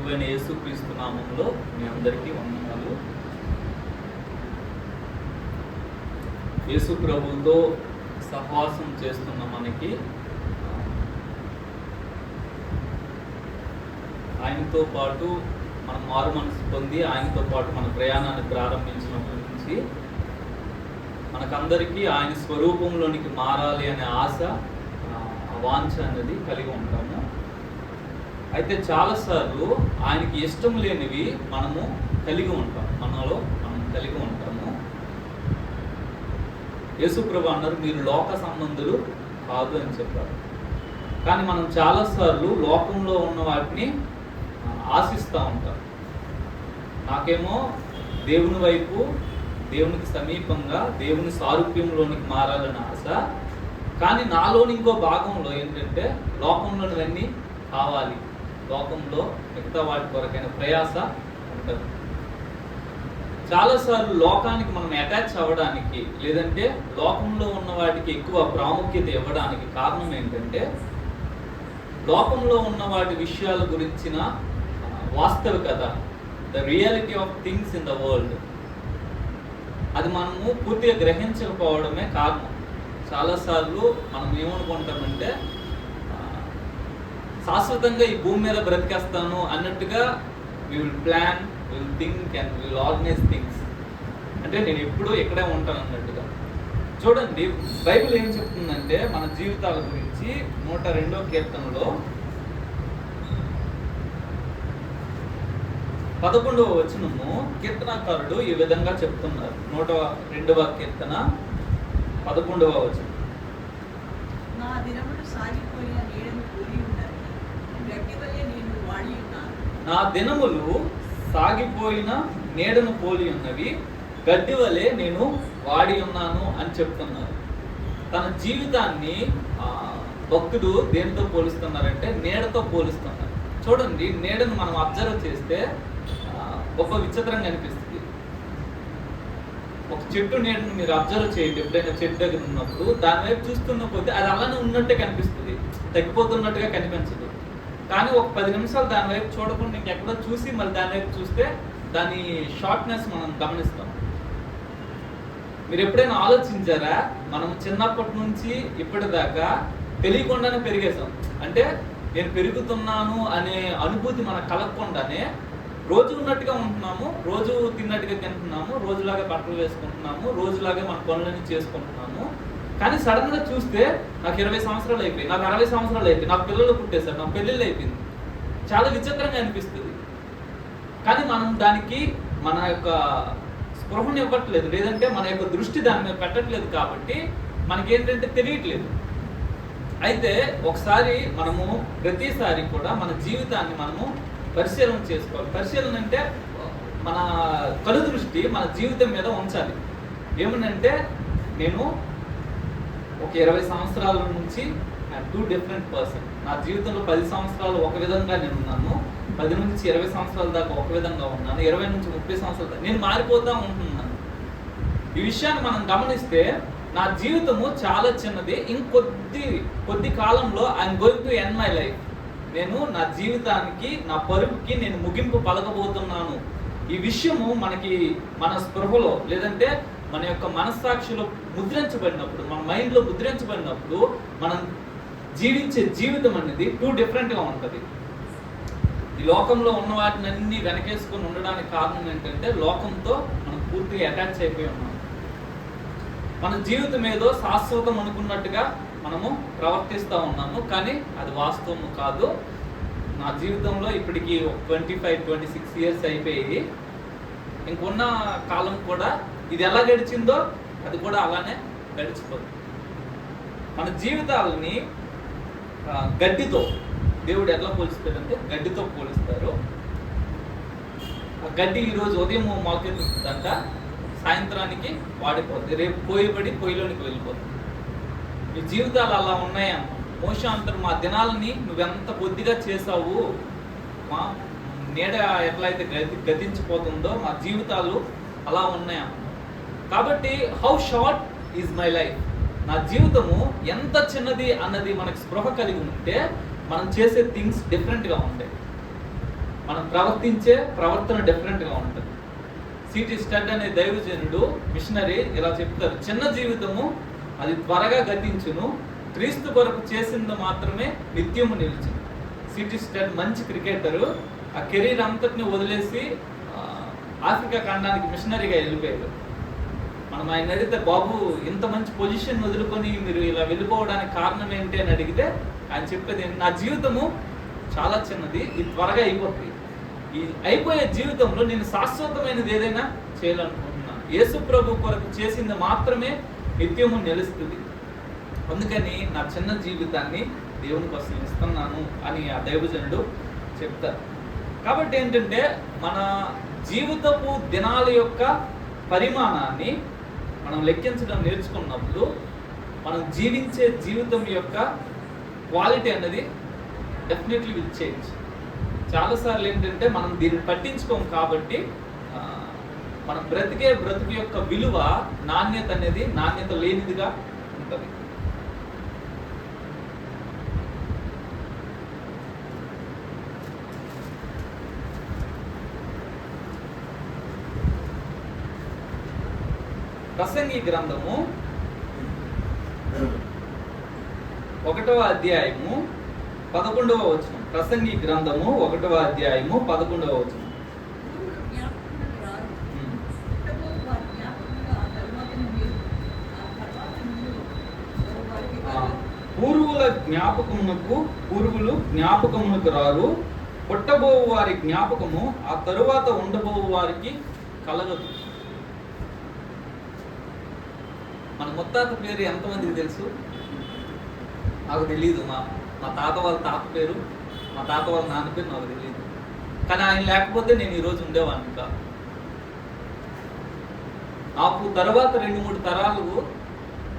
ప్రభువైన యేసుక్రీస్తు నామములో మీ అందరికీ వందనాలు. యేసు ప్రభుతో సహవాసం చేస్తున్న మనకి ఆయనతో పాటు మనం మారు మనసు పొంది ఆయనతో పాటు మన ప్రయాణాన్ని ప్రారంభించినప్పటి నుంచి మనకందరికీ ఆయన స్వరూపంలోనికి మారాలి అనే ఆశ, వాంఛ అనేది కలిగి ఉంటాము. అయితే చాలాసార్లు ఆయనకి ఇష్టం లేనివి మనము కలిగి ఉంటాం, మనలో మనం కలిగి ఉంటాము. యేసుప్రభు అన్నారు, మీరు లోక సంబంధులు కాదు అని చెప్పారు. కానీ మనం చాలాసార్లు లోకంలో ఉన్న వాటిని ఆశిస్తూ ఉంటాం. నాకేమో దేవుని వైపు, దేవునికి సమీపంగా, దేవుని సారూప్యంలోనికి మారాలని ఆశ. కానీ నాలోని ఇంకో భాగంలో ఏంటంటే లోకంలోనివన్నీ కావాలి, లోకంలో మిగతా వాటి కొరకైన ప్రయాస ఉంటుంది. చాలాసార్లు లోకానికి మనం అటాచ్ అవ్వడానికి, లేదంటే లోకంలో ఉన్న వాటికి ఎక్కువ ప్రాముఖ్యత ఇవ్వడానికి కారణం ఏంటంటే లోకంలో ఉన్న వాటి విషయాల గురించిన వాస్తవికత, the reality of things in the world, అది మనము పూర్తిగా గ్రహించకపోవడమే కారణం. చాలాసార్లు మనం ఏమనుకుంటామంటే శాశ్వతంగా ఈ భూమి మీద బ్రతికేస్తాను అన్నట్టుగా we will plan, we will think and we will organise things. అంటే నేను ఎప్పుడూ ఇక్కడే ఉంటాను అన్నట్టుగా. చూడండి, బైబిల్ ఏం చెప్తుందంటే మన జీవితాల గురించి 102వ కీర్తనలో 11వ వచనము కీర్తనాకారుడు ఈ విధంగా చెప్తున్నారు. 102వ కీర్తన 11వ వచనం. నా దినములు సాగిపోయిన నీడను పోలి ఉన్నవి, గడ్డివలె నేను వాడి ఉన్నాను. నా దినములు సాగిపోయిన నీడను పోలి ఉన్నవి, గడ్డి వలె నేను వాడి ఉన్నాను అని చెప్తున్నారు. తన జీవితాన్ని భక్తుడు దేనితో పోలిస్తున్నారంటే నీడతో పోలిస్తున్నారు. చూడండి, నీడను మనం అబ్జర్వ్ చేస్తే గొప్ప విచిత్రంగా అనిపిస్తుంది. ఒక చెట్టు నీడను మీరు అబ్జర్వ్ చేయండి. ఎప్పుడైనా చెట్టు దగ్గర ఉన్నప్పుడు దాని వైపు చూస్తున్న కొద్దీ అది అలానే ఉన్నట్టే కనిపిస్తుంది, తగ్గిపోతున్నట్టుగా కనిపించదు. కానీ ఒక 10 నిమిషాలు దాని వైపు చూడకుండా ఇంకెక్కడో చూసి మళ్ళీ దాని వైపు చూస్తే దాని షార్ట్నెస్ మనం గమనిస్తాం. మీరు ఎప్పుడైనా ఆలోచించారా, మనం చిన్నప్పటి నుంచి ఇప్పటిదాకా తెలియకుండానే పెరిగేసాం. అంటే నేను పెరుగుతున్నాను అనే అనుభూతి మనకు కలగకుండానే రోజు ఉన్నట్టుగా ఉంటున్నాము, రోజు తిన్నట్టుగా తింటున్నాము, రోజులాగా బట్టలు వేసుకుంటున్నాము, రోజులాగా మన పనులన్నీ చేసుకుంటున్నాము. కానీ సడన్గా చూస్తే నాకు 20 సంవత్సరాలు అయిపోయి, నాకు 60 సంవత్సరాలు అయిపోయి, నాకు పిల్లలు పుట్టేశారు, నాకు పెళ్ళిళ్ళు అయిపోయింది. చాలా విచిత్రంగా అనిపిస్తుంది. కానీ మనం దానికి మన యొక్క స్పృహను ఇవ్వట్లేదు, లేదంటే మన యొక్క దృష్టి దాని మీద పెట్టట్లేదు. కాబట్టి మనకేంటంటే తెలియట్లేదు. అయితే ఒకసారి మనము ప్రతిసారి కూడా మన జీవితాన్ని మనము పరిశీలన చేసుకోవాలి. పరిశీలన అంటే మన కను దృష్టి మన జీవితం మీద ఉంచాలి. ఏమనంటే నేను ఒక 20 సంవత్సరాల నుంచి ఐఎమ్ 2 డిఫరెంట్ పర్సన్. నా జీవితంలో 10 సంవత్సరాలు ఒక విధంగా నేను ఉన్నాను, 10 నుంచి 20 సంవత్సరాల దాకా ఒక విధంగా ఉన్నాను, 20 నుంచి 30 సంవత్సరాల దాకా నేను మారిపోతూ ఉంటున్నాను. ఈ విషయాన్ని మనం గమనిస్తే నా జీవితము చాలా చిన్నది, కొద్ది కాలంలో I'm going to end my life. నేను నా జీవితానికి, నా పరుగుకి నేను ముగింపు పలకబోతున్నాను. ఈ విషయము మనకి మన స్పృహలో, లేదంటే మన యొక్క మనస్సాక్షిలో ముద్రించబడినప్పుడు, మన మైండ్లో ముద్రించబడినప్పుడు మనం జీవించే జీవితం అనేది 2 డిఫరెంట్గా ఉంటుంది. ఈ లోకంలో ఉన్న వాటిని అన్ని వెనకేసుకొని ఉండడానికి కారణం ఏంటంటే లోకంతో మనం పూర్తిగా అటాచ్ అయిపోయి ఉన్నాం. మన జీవితం ఏదో శాశ్వతం అనుకున్నట్టుగా మనము ప్రవర్తిస్తూ ఉన్నాము, కానీ అది వాస్తవం కాదు. నా జీవితంలో ఇప్పటికి 25-26 ఇయర్స్ అయిపోయి, ఇంకున్న కాలం కూడా ఇది ఎలా గడిచిందో అది కూడా అలానే గడిచిపోతుంది. మన జీవితాలని గడ్డితో దేవుడు ఎట్లా పోలుస్తాడంటే గడ్డితో పోలుస్తారు. ఆ గడ్డి ఈరోజు ఉదయం మొలకెత్తుతుందంట, సాయంత్రానికి వాడిపోతుంది, రేపు పోయిబడి పొయ్యిలోనికి వెళ్ళిపోతుంది. మీ జీవితాలు అలా ఉన్నాయమ్మ. మోషే అంటారు, మా దినాలని నువ్వెంత కొద్దిగా చేసావు, మా నీడ ఎట్లయితే గతించిపోతుందో మా జీవితాలు అలా ఉన్నాయమ్మ. కాబట్టి how short is my life, నా జీవితము ఎంత చిన్నది అన్నది మనకి స్పృహ కలిగి ఉంటే మనం చేసే థింగ్స్ డిఫరెంట్గా ఉంటాయి. మనం ప్రవర్తించే ప్రవర్తన డిఫరెంట్గా ఉంటుంది. సిటీ స్టడ్ అనే దైవజనుడు మిషనరీ ఇలా చెప్తారు, చిన్న జీవితము అది త్వరగా గతించును, క్రీస్తు కొరకు చేసింది మాత్రమే నిత్యము నిలిచింది. సిటీ స్టడ్ మంచి క్రికెటరు, ఆ కెరీర్ అంతటిని వదిలేసి ఆఫ్రికా ఖండానికి మిషనరీగా వెళ్ళిపోయారు. మనం ఆయన అడిగితే, బాబు ఇంత మంచి పొజిషన్ వదులుకొని మీరు ఇలా వెళ్ళిపోవడానికి కారణం ఏంటి అని అడిగితే ఆయన చెప్పేది, నా జీవితము చాలా చిన్నది, ఇది త్వరగా అయిపోతుంది, ఈ అయిపోయే జీవితంలో నేను శాశ్వతమైనది ఏదైనా చేయాలనుకుంటున్నాను, యేసు ప్రభు కొరకు చేసింది మాత్రమే నిత్యము నిలుస్తుంది, అందుకని నా చిన్న జీవితాన్ని దేవుని కోసం ఇస్తున్నాను అని ఆ దైవజనుడు చెప్తారు. కాబట్టి ఏంటంటే మన జీవితపు దినాల యొక్క పరిమాణాన్ని మనం లెక్కించడం నేర్చుకున్నప్పుడు మనం జీవించే జీవితం యొక్క క్వాలిటీ అనేది డెఫినెట్లీ విల్ చేంజ్. చాలాసార్లు ఏంటంటే మనం దీన్ని పట్టించుకోం కాబట్టి మనం బ్రతుకు యొక్క విలువ నాణ్యత లేనిదిగా ఉంటుంది. ప్రసంగి గ్రంథము 1వ అధ్యాయము 11వ వచనం. ప్రసంగి గ్రంథము 1వ అధ్యాయము 11వ వచనం. పూర్వుల పూర్వులు జ్ఞాపకమునకు రారు, పుట్టబోవు వారి జ్ఞాపకము ఆ తరువాత ఉండబోవు వారికి కలగదు. మన ముత్తాత పేరు ఎంతమందికి తెలుసు? నాకు తెలియదు. మా తాత వాళ్ళ తాత పేరు, మా తాత వాళ్ళ నాన్న పేరు నాకు తెలియదు. కానీ ఆయన లేకపోతే నేను ఈరోజు ఉండేవాడిని కాదు. నాకు తర్వాత 2-3 తరాలు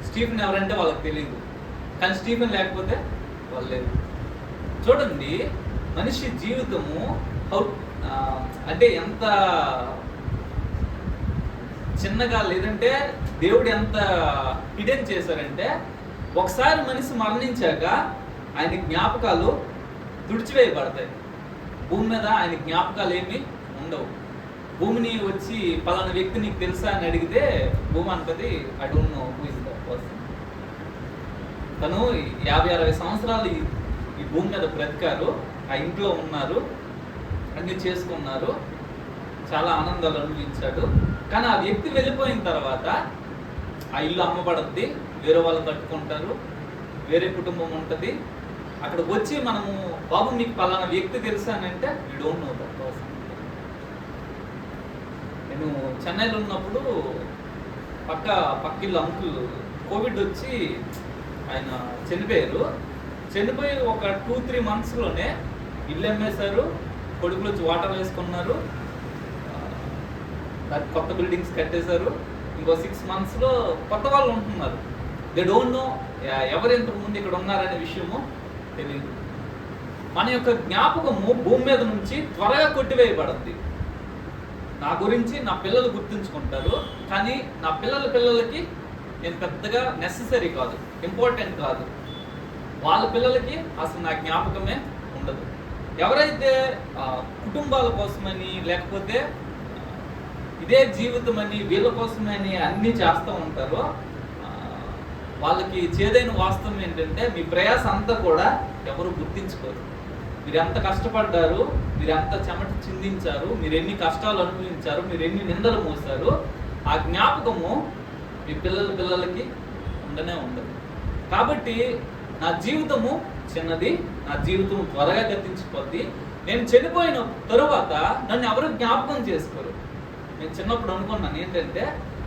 స్టీఫెన్ ఎవరంటే వాళ్ళకి తెలియదు, కానీ స్టీఫెన్ లేకపోతే వాళ్ళు లేదు. చూడండి, మనిషి జీవితము అంటే ఎంత చిన్నగా, లేదంటే దేవుడు ఎంత హిడెన్ చేశారంటే, ఒకసారి మనిషి మరణించాక ఆయన జ్ఞాపకాలు తుడిచివేయబడతాయి. భూమి మీద ఆయన జ్ఞాపకాలు ఏమీ ఉండవు. భూమిని వచ్చి పలానా వ్యక్తి నీకు తెలుసా అని అడిగితే భూమి అంటది, I don't know who is that person. తను 50-60 సంవత్సరాలు ఈ భూమి మీద బ్రతికారు, ఆ ఇంట్లో ఉన్నారు, అన్ని చేసుకున్నారు, చాలా ఆనందాలు అనుభవించాడు. కానీ ఆ వ్యక్తి వెళ్ళిపోయిన తర్వాత ఆ ఇల్లు అమ్మబడుద్ది, వేరే వాళ్ళు కట్టుకుంటారు, వేరే కుటుంబం ఉంటుంది. అక్కడ వచ్చి మనము, బాబు మీకు పలానా వ్యక్తి తెలుసా అని అంటే, you don't know that person. నేను చెన్నైలో ఉన్నప్పుడు పక్కిల్లు అంకుల్ కోవిడ్ వచ్చి ఆయన చనిపోయి ఒక 2-3 మంత్స్లోనే ఇల్లు అమ్మేశారు, కొడుకులు వచ్చి వాటర్ వేసుకున్నారు, కొత్త బిల్డింగ్స్ కట్టేశారు. ఇంకో 6 మంత్స్లో కొత్త వాళ్ళు ఉంటున్నారు. దే డోంట్ నో ఎవరు ఇంతకు ముందు ఇక్కడ ఉన్నారనే విషయము తెలియదు. మన యొక్క జ్ఞాపకము భూమి మీద నుంచి త్వరగా కొట్టివేయబడింది. నా గురించి నా పిల్లలు గుర్తుంచుకుంటారు, కానీ నా పిల్లలకి నేను పెద్దగా నెసెసరీ కాదు, ఇంపార్టెంట్ కాదు. వాళ్ళ పిల్లలకి అసలు నా జ్ఞాపకమే ఉండదు. ఎవరైతే కుటుంబాల కోసమని, లేకపోతే ఇదే జీవితం అని, వీళ్ళ కోసమని అన్నీ చేస్తూ ఉంటారో వాళ్ళకి చేదైన వాస్తవం ఏంటంటే, మీ ప్రయాస అంతా కూడా ఎవరు గుర్తించుకోరు. మీరు ఎంత కష్టపడ్డారు, మీరు ఎంత చెమట చిందించారు, మీరు ఎన్ని కష్టాలు అనుభవించారు, మీరు ఎన్ని నిందలు మోసారు, ఆ జ్ఞాపకము మీ పిల్లలకి ఉండనే ఉండదు. కాబట్టి నా జీవితము చిన్నది, నా జీవితం త్వరగా గతించిపోద్ది. నేను చనిపోయిన తరువాత నన్ను ఎవరు జ్ఞాపకం చేసుకోరు. నేను చిన్నప్పుడు అనుకున్నాను ఏంటంటే,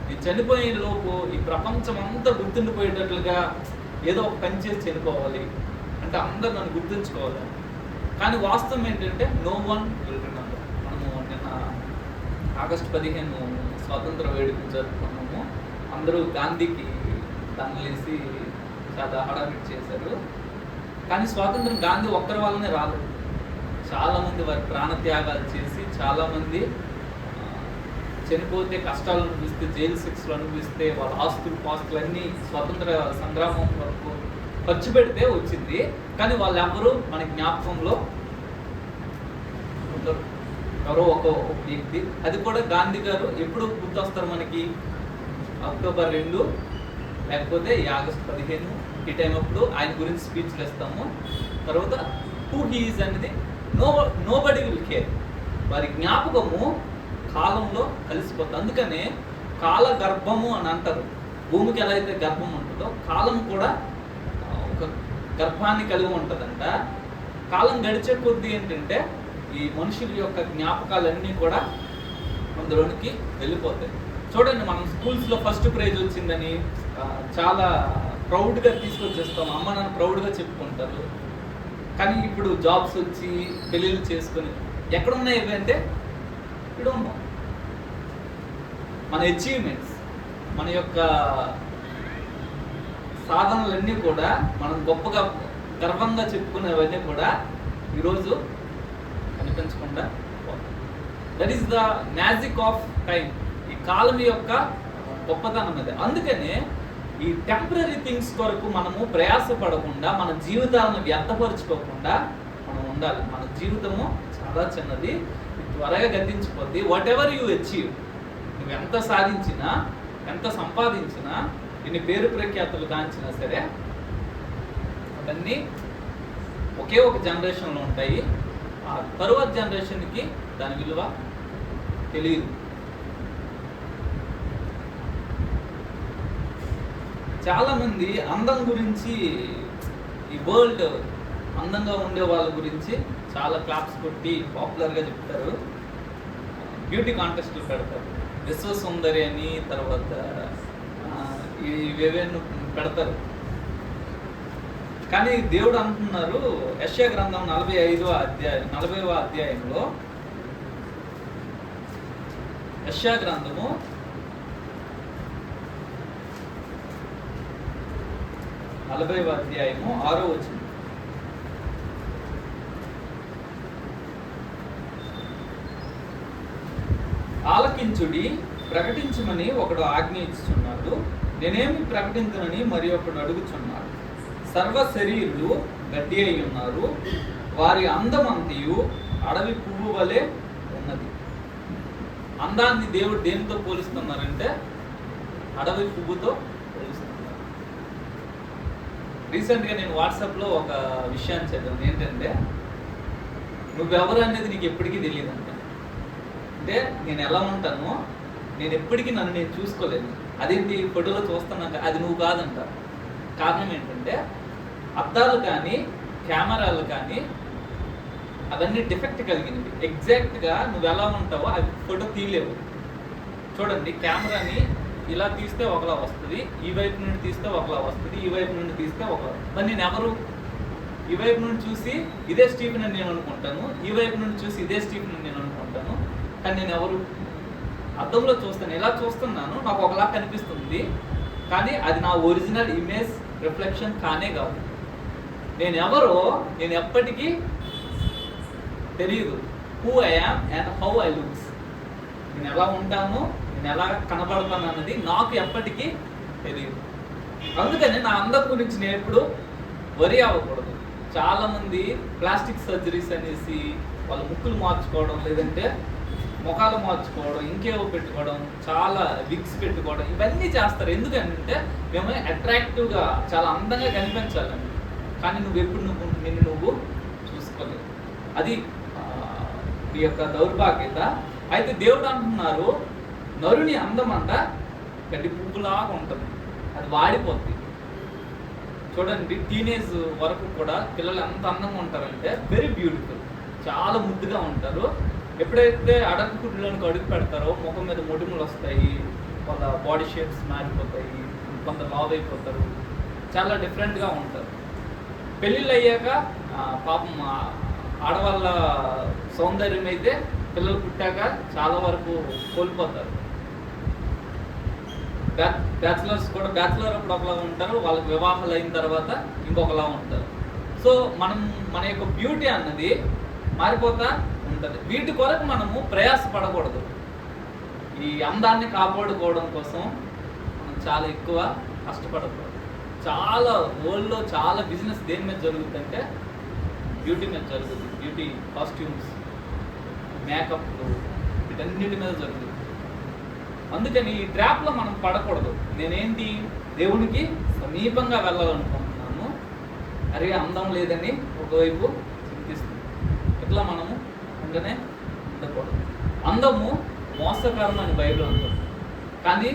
నేను చనిపోయే లోపు ఈ ప్రపంచం అంతా గుర్తుండిపోయేటట్లుగా ఏదో ఒక పని చేసి చనిపోవాలి, అంటే అందరు నన్ను గుర్తుంచుకోవాలి. కానీ వాస్తవం ఏంటంటే, నో వన్ విల్ రిమెంబర్. మనము నిన్న ఆగస్టు 15 స్వాతంత్ర వేడుకలు జరుపుకున్నాము. అందరూ గాంధీకి దండలేసి చాలా హడావిడి చేశారు. కానీ స్వాతంత్రం గాంధీ ఒక్కరి వల్లనే రాలేదు. చాలామంది వారి ప్రాణత్యాగాలు చేసి, చాలామంది చనిపోతే, కష్టాలు అనుభవిస్తే, జైలు శిక్షలు అనుభవిస్తే, వాళ్ళ పాస్తులు అన్నీ స్వతంత్ర సంగ్రామం వరకు ఖర్చు పెడితే వచ్చింది. కానీ వాళ్ళెవ్వరూ మన జ్ఞాపకంలో ఉండరు, ఎవరో ఒక వ్యక్తి. అది కూడా గాంధీ గారు ఎప్పుడు గుర్తొస్తారు మనకి? అక్టోబర్ 2 లేకపోతే ఈ ఆగస్టు 15 ఈ టైం అప్పుడు ఆయన గురించి స్పీచ్లు ఇస్తాము. తర్వాత హూ హీఈస్ అనేది నో బడీ విల్ కేర్. వారి జ్ఞాపకము కాలంలో కలిసిపోతుంది. అందుకనే కాల గర్భము అని అంటారు. భూమికి ఎలా అయితే గర్భం ఉంటుందో కాలం కూడా ఒక గర్భాన్ని కలిగి ఉంటుందంట. కాలం గడిచే కొద్దీ ఏంటంటే ఈ మనుషుల యొక్క జ్ఞాపకాలన్నీ కూడా అందులోనికి వెళ్ళిపోతాయి. చూడండి, మనం స్కూల్స్లో ఫస్ట్ ప్రైజ్ వచ్చిందని చాలా ప్రౌడ్గా తీసుకొచ్చేస్తాం, అమ్మ నాన్న ప్రౌడ్గా చెప్పుకుంటారు. కానీ ఇప్పుడు జాబ్స్ వచ్చి పెళ్ళిళ్ళు చేసుకొని ఎక్కడున్నాయి ఇవి అంటే ఇక్కడ ఉన్నాం. మన అచీవ్మెంట్స్, మన యొక్క సాధనలన్నీ కూడా మనం గొప్పగా గర్వంగా చెప్పుకునేవన్నీ కూడా ఈరోజు కనిపించకుండా పోతాయి. That is the magic of time. ఈ కాలం యొక్క గొప్పతనం అది. అందుకనే ఈ టెంపరీ థింగ్స్ కొరకు మనము ప్రయాసపడకుండా మన జీవితాలను వ్యర్థపరుచుకోకుండా మనం ఉండాలి. మన జీవితము చాలా చిన్నది, త్వరగా గతించిపోద్ది. వాట్ ఎవర్ యూ అచీవ్, నువ్వు ఎంత సాధించినా ఎంత సంపాదించినా ఎన్ని పేరు ప్రఖ్యాతులు కాంచినా సరే అవన్నీ ఒకే ఒక జనరేషన్లో ఉంటాయి. ఆ తరువాత జనరేషన్కి దాని విలువ తెలియదు. చాలామంది అందం గురించి, ఈ వరల్డ్ అందంగా ఉండే వాళ్ళ గురించి చాలా క్లాప్స్ కొట్టి పాపులర్గా చెప్తారు. బ్యూటీ కాంటెస్ట్లు పెడతారు, విశ్వ సుందరి అని, తర్వాత ఇవేవేను పెడతారు. కానీ దేవుడు అంటున్నారు యెషయా గ్రంథం 40వ అధ్యాయంలో, యెషయా గ్రంథము 40వ అధ్యాయము 6వ వచనం. ఆలకించుడి, ప్రకటించమని ఒకడు ఆజ్ఞ ఇచ్చుచున్నాడు, నేనేమి ప్రకటించనని మరి ఒకడు అడుగుచున్నాడు. సర్వ శరీరులు గడ్డి అయి ఉన్నారు, వారి అందమంతియు అడవి పువ్వు వలె ఉన్నది. అందాన్ని దేవుడు దేనితో పోలుస్తున్నారంటే అడవి పువ్వుతో పోలుస్తున్నారు. రీసెంట్గా నేను వాట్సాప్లో ఒక విషయాన్ని చదివాను. ఏంటంటే, నువ్వెవరు అనేది నీకు ఎప్పటికీ తెలియదు అంట. అంటే నేను ఎలా ఉంటానో నేను ఎప్పటికీ నన్ను నేను చూసుకోలేదు. అదేంటి ఫోటోలో చూస్తున్నాక అది నువ్వు కాదంట. కారణం ఏంటంటే అద్దాలు కానీ కెమెరాలు కానీ అవన్నీ డిఫెక్ట్ కలిగినవి. ఎగ్జాక్ట్గా నువ్వు ఎలా ఉంటావో అది ఫోటో తీయలేవు. చూడండి, కెమెరాని ఇలా తీస్తే ఒకలా వస్తుంది, ఈ వైపు నుండి తీస్తే ఒకలా వస్తుంది, ఈ వైపు నుండి తీస్తే ఒకలా. మరి నేను ఎవరు? ఈ వైపు నుండి చూసి ఇదే స్టీఫెన్ అని నేను అనుకుంటాను, ఈ వైపు నుండి చూసి ఇదే స్టీఫెన్ అని నేను అనుకుంటాను. కానీ నేను ఎవరు? అద్దంలో చూస్తాను, ఎలా చూస్తున్నాను నాకు ఒకలా కనిపిస్తుంది, కానీ అది నా ఒరిజినల్ ఇమేజ్ రిఫ్లెక్షన్ కానే కాదు. నేను ఎవరో నేను ఎప్పటికీ తెలియదు. Who I am and how I looks. నేను ఎలా ఉంటాను, నేను ఎలా కనబడతాను అన్నది నాకు ఎప్పటికీ తెలియదు. అందుకని నా అందం గురించి నేను ఎప్పుడు వరి అవ్వకూడదు. చాలామంది ప్లాస్టిక్ సర్జరీస్ అనేసి వాళ్ళ ముక్కులు మార్చుకోవడం, లేదంటే ముఖాలు మార్చుకోవడం, ఇంకేవో పెట్టుకోవడం, చాలా విగ్స్ పెట్టుకోవడం, ఇవన్నీ చేస్తారు. ఎందుకంటే మేము అట్రాక్టివ్గా చాలా అందంగా కనిపించాలని. కానీ నువ్వెప్పుడు నిన్ను నువ్వు చూసుకోలేవు. అది ఈ యొక్క దౌర్భాగ్యత. అయితే దేవుడు అంటున్నారు, నరుని అందం అంట గడ్డి పువ్వులాగా ఉంటుంది, అది వాడిపోద్ది. చూడండి, టీనేజ్ వరకు కూడా పిల్లలు ఎంత అందంగా ఉంటారంటే వెరీ బ్యూటిఫుల్, చాలా ముద్దుగా ఉంటారు. ఎప్పుడైతే అడగకుడిలోనికి అడుగు పెడతారో ముఖం మీద మొటిములు వస్తాయి, వాళ్ళ బాడీ షేప్స్ మారిపోతాయి, కొంత లావ్ అయిపోతారు, చాలా డిఫరెంట్గా ఉంటారు. పెళ్ళిళ్ళు అయ్యాక పాపం ఆడవాళ్ళ సౌందర్యం అయితే పిల్లలు పుట్టాక చాలా వరకు కోల్పోతారు. బ్యాచులర్స్ కూడా బ్యాచులర్ అప్పుడు ఒకలా ఉంటారు, వాళ్ళకి వివాహాలు అయిన తర్వాత ఇంకొకలా ఉంటారు. సో మన యొక్క బ్యూటీ అన్నది మారిపోతా ఉంటుంది. వీటి కొరకు మనము ప్రయాసపడకూడదు. ఈ అందాన్ని కాపాడుకోవడం కోసం మనం చాలా ఎక్కువ కష్టపడకూడదు. చాలా వరల్డ్లో చాలా బిజినెస్ దేని మీద జరుగుతుందంటే బ్యూటీ మీద జరుగుతుంది. బ్యూటీ కాస్ట్యూమ్స్, మేకప్లు, వీటన్నిటి మీద జరుగుతుంది. అందుకని ఈ ట్రాప్లో మనం పడకూడదు. నేనేంటి దేవునికి సమీపంగా వెళ్ళాలనుకుంటున్నాను, అరే అందం లేదని ఒకవైపు చింతిస్తుంది. ఇట్లా మనము ఉండనే ఉండకూడదు. అందము మోసకరం అని బైబిల్ అంటుంది, కానీ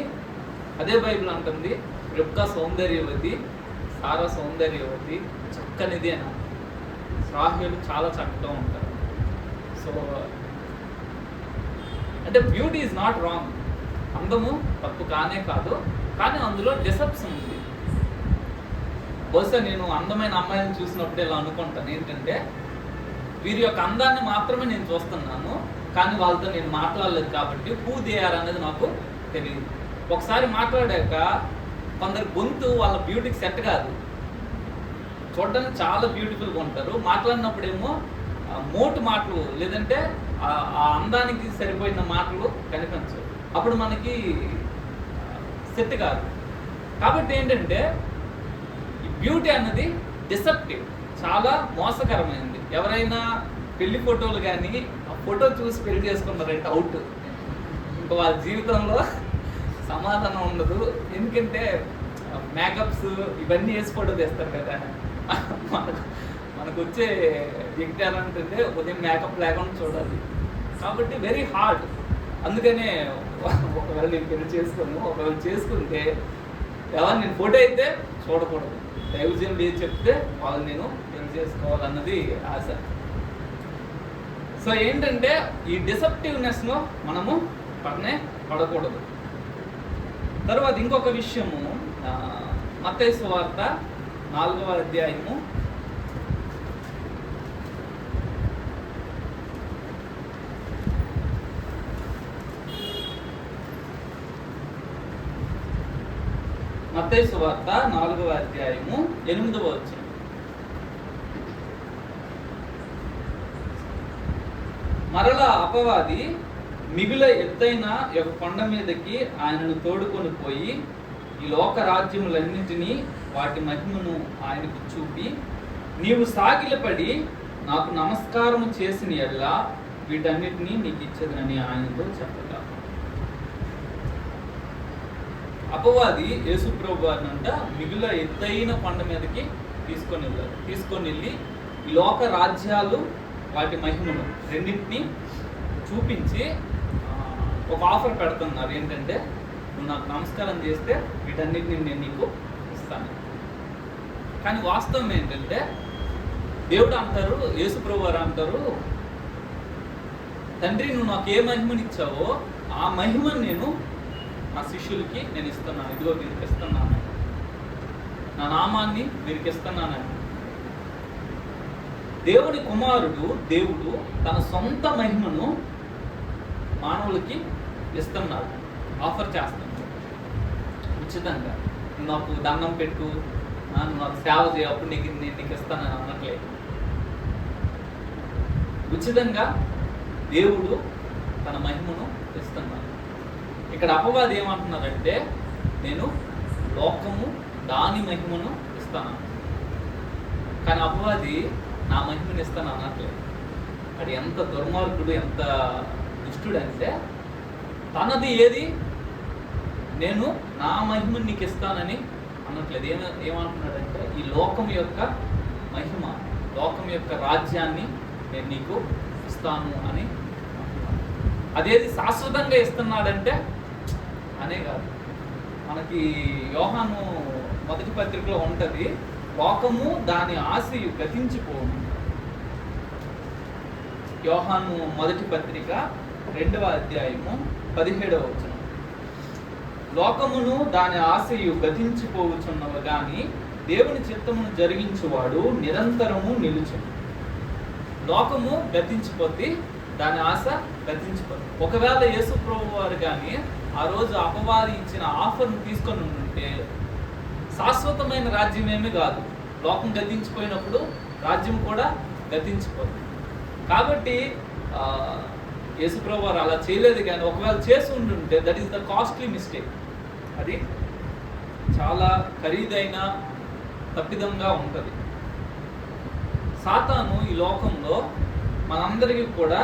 అదే బైబిల్ అంటుంది రిబ్కా సౌందర్యవతి, సారా సౌందర్యవతి, చక్కనిది అని. రాహేలు చాలా చక్కగా ఉంటారు. సో అంటే బ్యూటీ ఈజ్ నాట్ రాంగ్, అందము తప్పు కానే కాదు, కానీ అందులో డిసెప్షన్ ఉంది. బహుశా నేను అందమైన అమ్మాయిని చూసినప్పుడు ఇలా అనుకుంటాను, ఏంటంటే వీరి యొక్క అందాన్ని మాత్రమే నేను చూస్తున్నాను, కానీ వాళ్ళతో నేను మాట్లాడలేదు కాబట్టి హూ దే ఆర్ అనేది నాకు తెలియదు. ఒకసారి మాట్లాడాక కొందరు గొంతు వాళ్ళ బ్యూటీకి సెట్ కాదు, చూడడానికి చాలా బ్యూటిఫుల్గా ఉంటారు, మాట్లాడినప్పుడేమో మోటు మాటలు లేదంటే ఆ అందానికి సరిపోయిన మాటలు కనిపించవు, అప్పుడు మనకి సెట్ కాదు. కాబట్టి ఏంటంటే ఈ బ్యూటీ అన్నది డిసెప్టివ్, చాలా మోసకరమైనది. ఎవరైనా పెళ్లి ఫోటోలు కానీ ఆ ఫోటో చూసి పెళ్లి చేసుకున్నారంటే అవుట్, ఇంకా వాళ్ళ జీవితంలో సమాధానం ఉండదు. ఎందుకంటే మేకప్స్ ఇవన్నీ వేసి ఫోటో తీస్తారు కదా, మనకు వచ్చే వ్యక్తి అంటే ఉదయం మేకప్ లేకుండా చూడాలి, కాబట్టి వెరీ హార్డ్. అందుకనే ఒకవేళ నేను పెళ్లి చేసుకోను, ఒకవేళ చేసుకుంటే ఎవరు నేను ఫోటో అయితే చూడకూడదు, దైవజనులు ఏది చెప్తే వాళ్ళు నేను పెళ్లి చేసుకోవాలన్నది ఆశ. సో ఏంటంటే ఈ డిసెప్టివ్నెస్లో మనము పడకూడదు. తర్వాత ఇంకొక విషయము, మత్తయి సువార్త 4వ అధ్యాయము 8వ వచనం. మరలా అపవాది మిగుల ఎత్తైన ఒక కొండ మీదకి ఆయనను తోడుకొని పోయి ఈ లోక రాజ్యములన్నింటినీ వాటి మహిమను ఆయనకు చూపి, నీవు సాగిలపడి నాకు నమస్కారము చేసిన యెడల వీటన్నిటినీ నీకు ఇచ్చేదనని ఆయనతో చెప్పగా, అపవాది యేసుప్రభు వారినంట మిగుల ఎత్తైన కొండ మీదకి తీసుకొని వెళ్ళి ఈ లోక రాజ్యాలు వాటి మహిమను రెండింటినీ చూపించి ఒక ఆఫర్ పెడుతున్నారు. ఏంటంటే నువ్వు నాకు నమస్కారం చేస్తే వీటన్నిటిని నేను నీకు ఇస్తాను. కానీ వాస్తవం ఏంటంటే దేవుడు అంటారు, యేసుప్రభు వారు అంటారు, తండ్రి నువ్వు నాకు ఏ మహిమని ఇచ్చావో ఆ మహిమను నేను నా శిష్యులకి నేను ఇస్తున్నాను, ఇదిగో వీరికి ఇస్తున్నాను, నా నామాన్ని వీరికి ఇస్తున్నానని. దేవుని కుమారుడు దేవుడు తన సొంత మహిమను మానవులకి ఇస్తున్నాడు, ఆఫర్ చేస్తున్నాడు ఉచితంగా. నువ్వు నాకు దండం పెట్టు, నువ్వు నాకు సేవ చేయ, అప్పుడు నేను నీకు ఇస్తానని అన్నట్లేదు. ఉచితంగా దేవుడు తన మహిమను ఇస్తున్నాడు. ఇక్కడ అపవాది ఏమంటున్నారంటే నేను లోకము దాని మహిమను ఇస్తాను, కానీ అపవాది నా మహిమను ఇస్తాను అనట్లేదు. అది ఎంత దుర్మార్గుడు, ఎంత దుష్టుడు అంటే తనది ఏది నేను నా మహిమను నీకు ఇస్తానని అనట్లేదు. ఏమంటున్నాడంటే ఈ లోకం యొక్క మహిమ, లోకం యొక్క రాజ్యాన్ని నేను నీకు ఇస్తాను అని. అదేది శాశ్వతంగా ఇస్తున్నాడంటే అనే కాదు, మనకి యోహాను 1వ పత్రికలో ఉంటుంది, లోకము దాని ఆశయు గతించిపోను. యోహాను 1వ పత్రిక 2వ అధ్యాయము 17వ వచనం. లోకమును దాని ఆశయు గతించిపోవచ్చున్నవి కానీ దేవుని చిత్తమును జరిగించువాడు నిరంతరము నిలుచును. లోకము గతించిపోతే దాని ఆశ గతించిపోతుంది. ఒకవేళ యేసు ప్రభు వారు కానీ ఆ రోజు అపవాది ఇచ్చిన ఆఫర్ను తీసుకొని ఉంటే శాశ్వతమైన రాజ్యం ఏమీ కాదు. లోకం గతించిపోయినప్పుడు రాజ్యం కూడా గతించిపోతుంది. కాబట్టి యేసు ప్రభు వారు అలా చేయలేదు. కానీ ఒకవేళ చేసి ఉంటుంటే that is the costly mistake. అది చాలా ఖరీదైన తప్పిదంగా ఉంటుంది. సాతాను ఈ లోకంలో మనందరికీ కూడా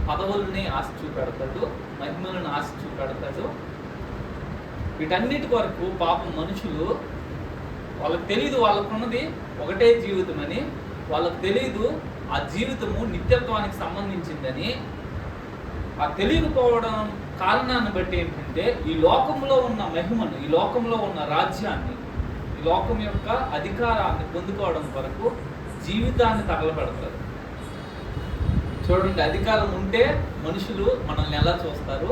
పదవుల్ని ఆశ చూపెడతాడు, మహిమలను ఆశ చూపెడతాడు. వీటన్నిటి కొరకు పాపం మనుషులు, వాళ్ళకి తెలియదు వాళ్ళకున్నది ఒకటే జీవితం అని, వాళ్ళకు తెలియదు ఆ జీవితము నిత్యత్వానికి సంబంధించిందని. ఆ తెలియకపోవడం కారణాన్ని బట్టి ఏంటంటే ఈ లోకంలో ఉన్న మహిమను, ఈ లోకంలో ఉన్న రాజ్యాన్ని, ఈ లోకం యొక్క అధికారాన్ని పొందుకోవడం కొరకు జీవితాన్ని తగలబెడతారు. చూడండి, అధికారం ఉంటే మనుషులు మనల్ని ఎలా చూస్తారు,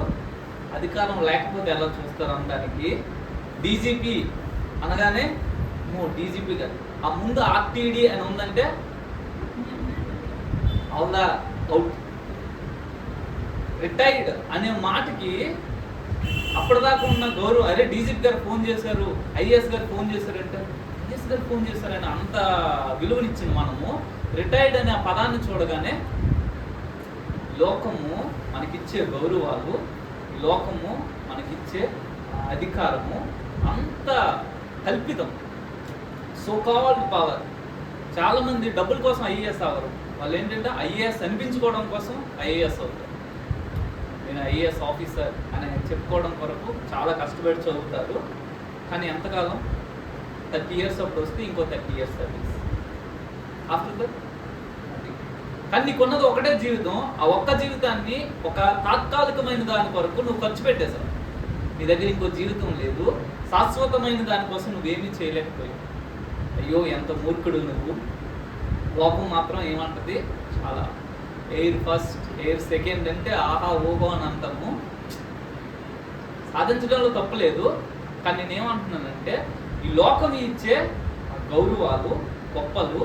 అధికారం లేకపోతే ఎలా చూస్తారు అనడానికి డీజీపీ అనగానే డీజీపీ గారు, ఆ ముందు ఆర్టీడీ అని ఉందంటే అవునా అవుట్. రిటైర్డ్ అనే మాటకి అప్పటిదాకా ఉన్న గౌరవం, అరే డీజీపీ గారు ఫోన్ చేశారు, ఐఏఎస్ గారు ఫోన్ చేశారంటే ఐఏఎస్ గారు ఫోన్ చేశారని అంత విలువనిచ్చింది మనము. రిటైర్డ్ అనే ఆ పదాన్ని చూడగానే లోకము మనకిచ్చే గౌరవాలు, లోకము మనకిచ్చే అధికారము అంత కల్పితం. So called power. చాలామంది డబ్బుల కోసం ఐఏఎస్ అవ్వరు. వాళ్ళు ఏంటంటే ఐఏఎస్ అనిపించుకోవడం కోసం ఐఏఎస్ అవుతారు. నేను ఐఏఎస్ ఆఫీసర్ అని చెప్పుకోవడం కొరకు చాలా కష్టపడి చదువుతారు. కానీ ఎంతకాలం? 30 years అప్పుడు వస్తే ఇంకో 30 years సర్వీస్. ఆఫ్టర్ దట్ కానీ నీకున్నది ఒకటే జీవితం. ఆ ఒక్క జీవితాన్ని ఒక తాత్కాలికమైన దాని కొరకు నువ్వు ఖర్చు పెట్టేశావు. నీ దగ్గర ఇంకో జీవితం లేదు. శాశ్వతమైన దానికోసం నువ్వేమీ చేయలేకపోయావు. అయ్యో ఎంత మూర్ఖుడు నువ్వు. లోకం మాత్రం ఏమంటది, చాలా ఎయిర్ ఫస్ట్, ఎయిర్ సెకండ్ అంటే ఆహా ఓహో అని అంటాము. సాధించడంలో తప్పులేదు. కానీ నేనేమంటున్నానంటే ఈ లోకం ఇచ్చే గౌరవాలు, గొప్పలు,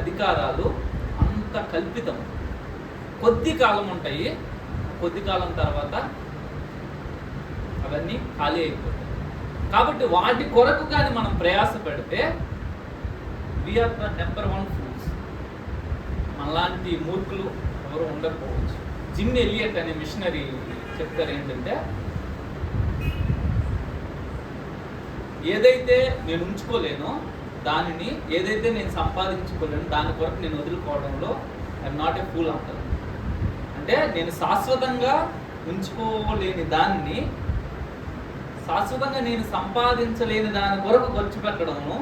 అధికారాలు అంత కల్పితం. కొద్ది కాలం ఉంటాయి, కొద్ది కాలం తర్వాత అవన్నీ ఖాళీ అయిపోతాయి. కాబట్టి వాటి కొరకు కానీ మనం ప్రయాస పెడితే వీఆర్ ద నెంబర్ 1 ఫూల్స్. మనలాంటి మూర్ఖులు ఎవరు ఉండకపోవచ్చు. జిమ్ ఎలియట్ అనే మిషనరీ చెప్తారు ఏంటంటే, ఏదైతే నేను ఉంచుకోలేనో దానిని, ఏదైతే నేను సంపాదించుకోలేను దాని కొరకు నేను వదులుకోవడంలో ఐఎమ్ నాట్ ఏ ఫూల్ అంటారు. అంటే నేను శాశ్వతంగా ఉంచుకోలేని దాన్ని, శాశ్వతంగా నేను సంపాదించలేని దాని కొరకు ఖర్చు పెట్టడము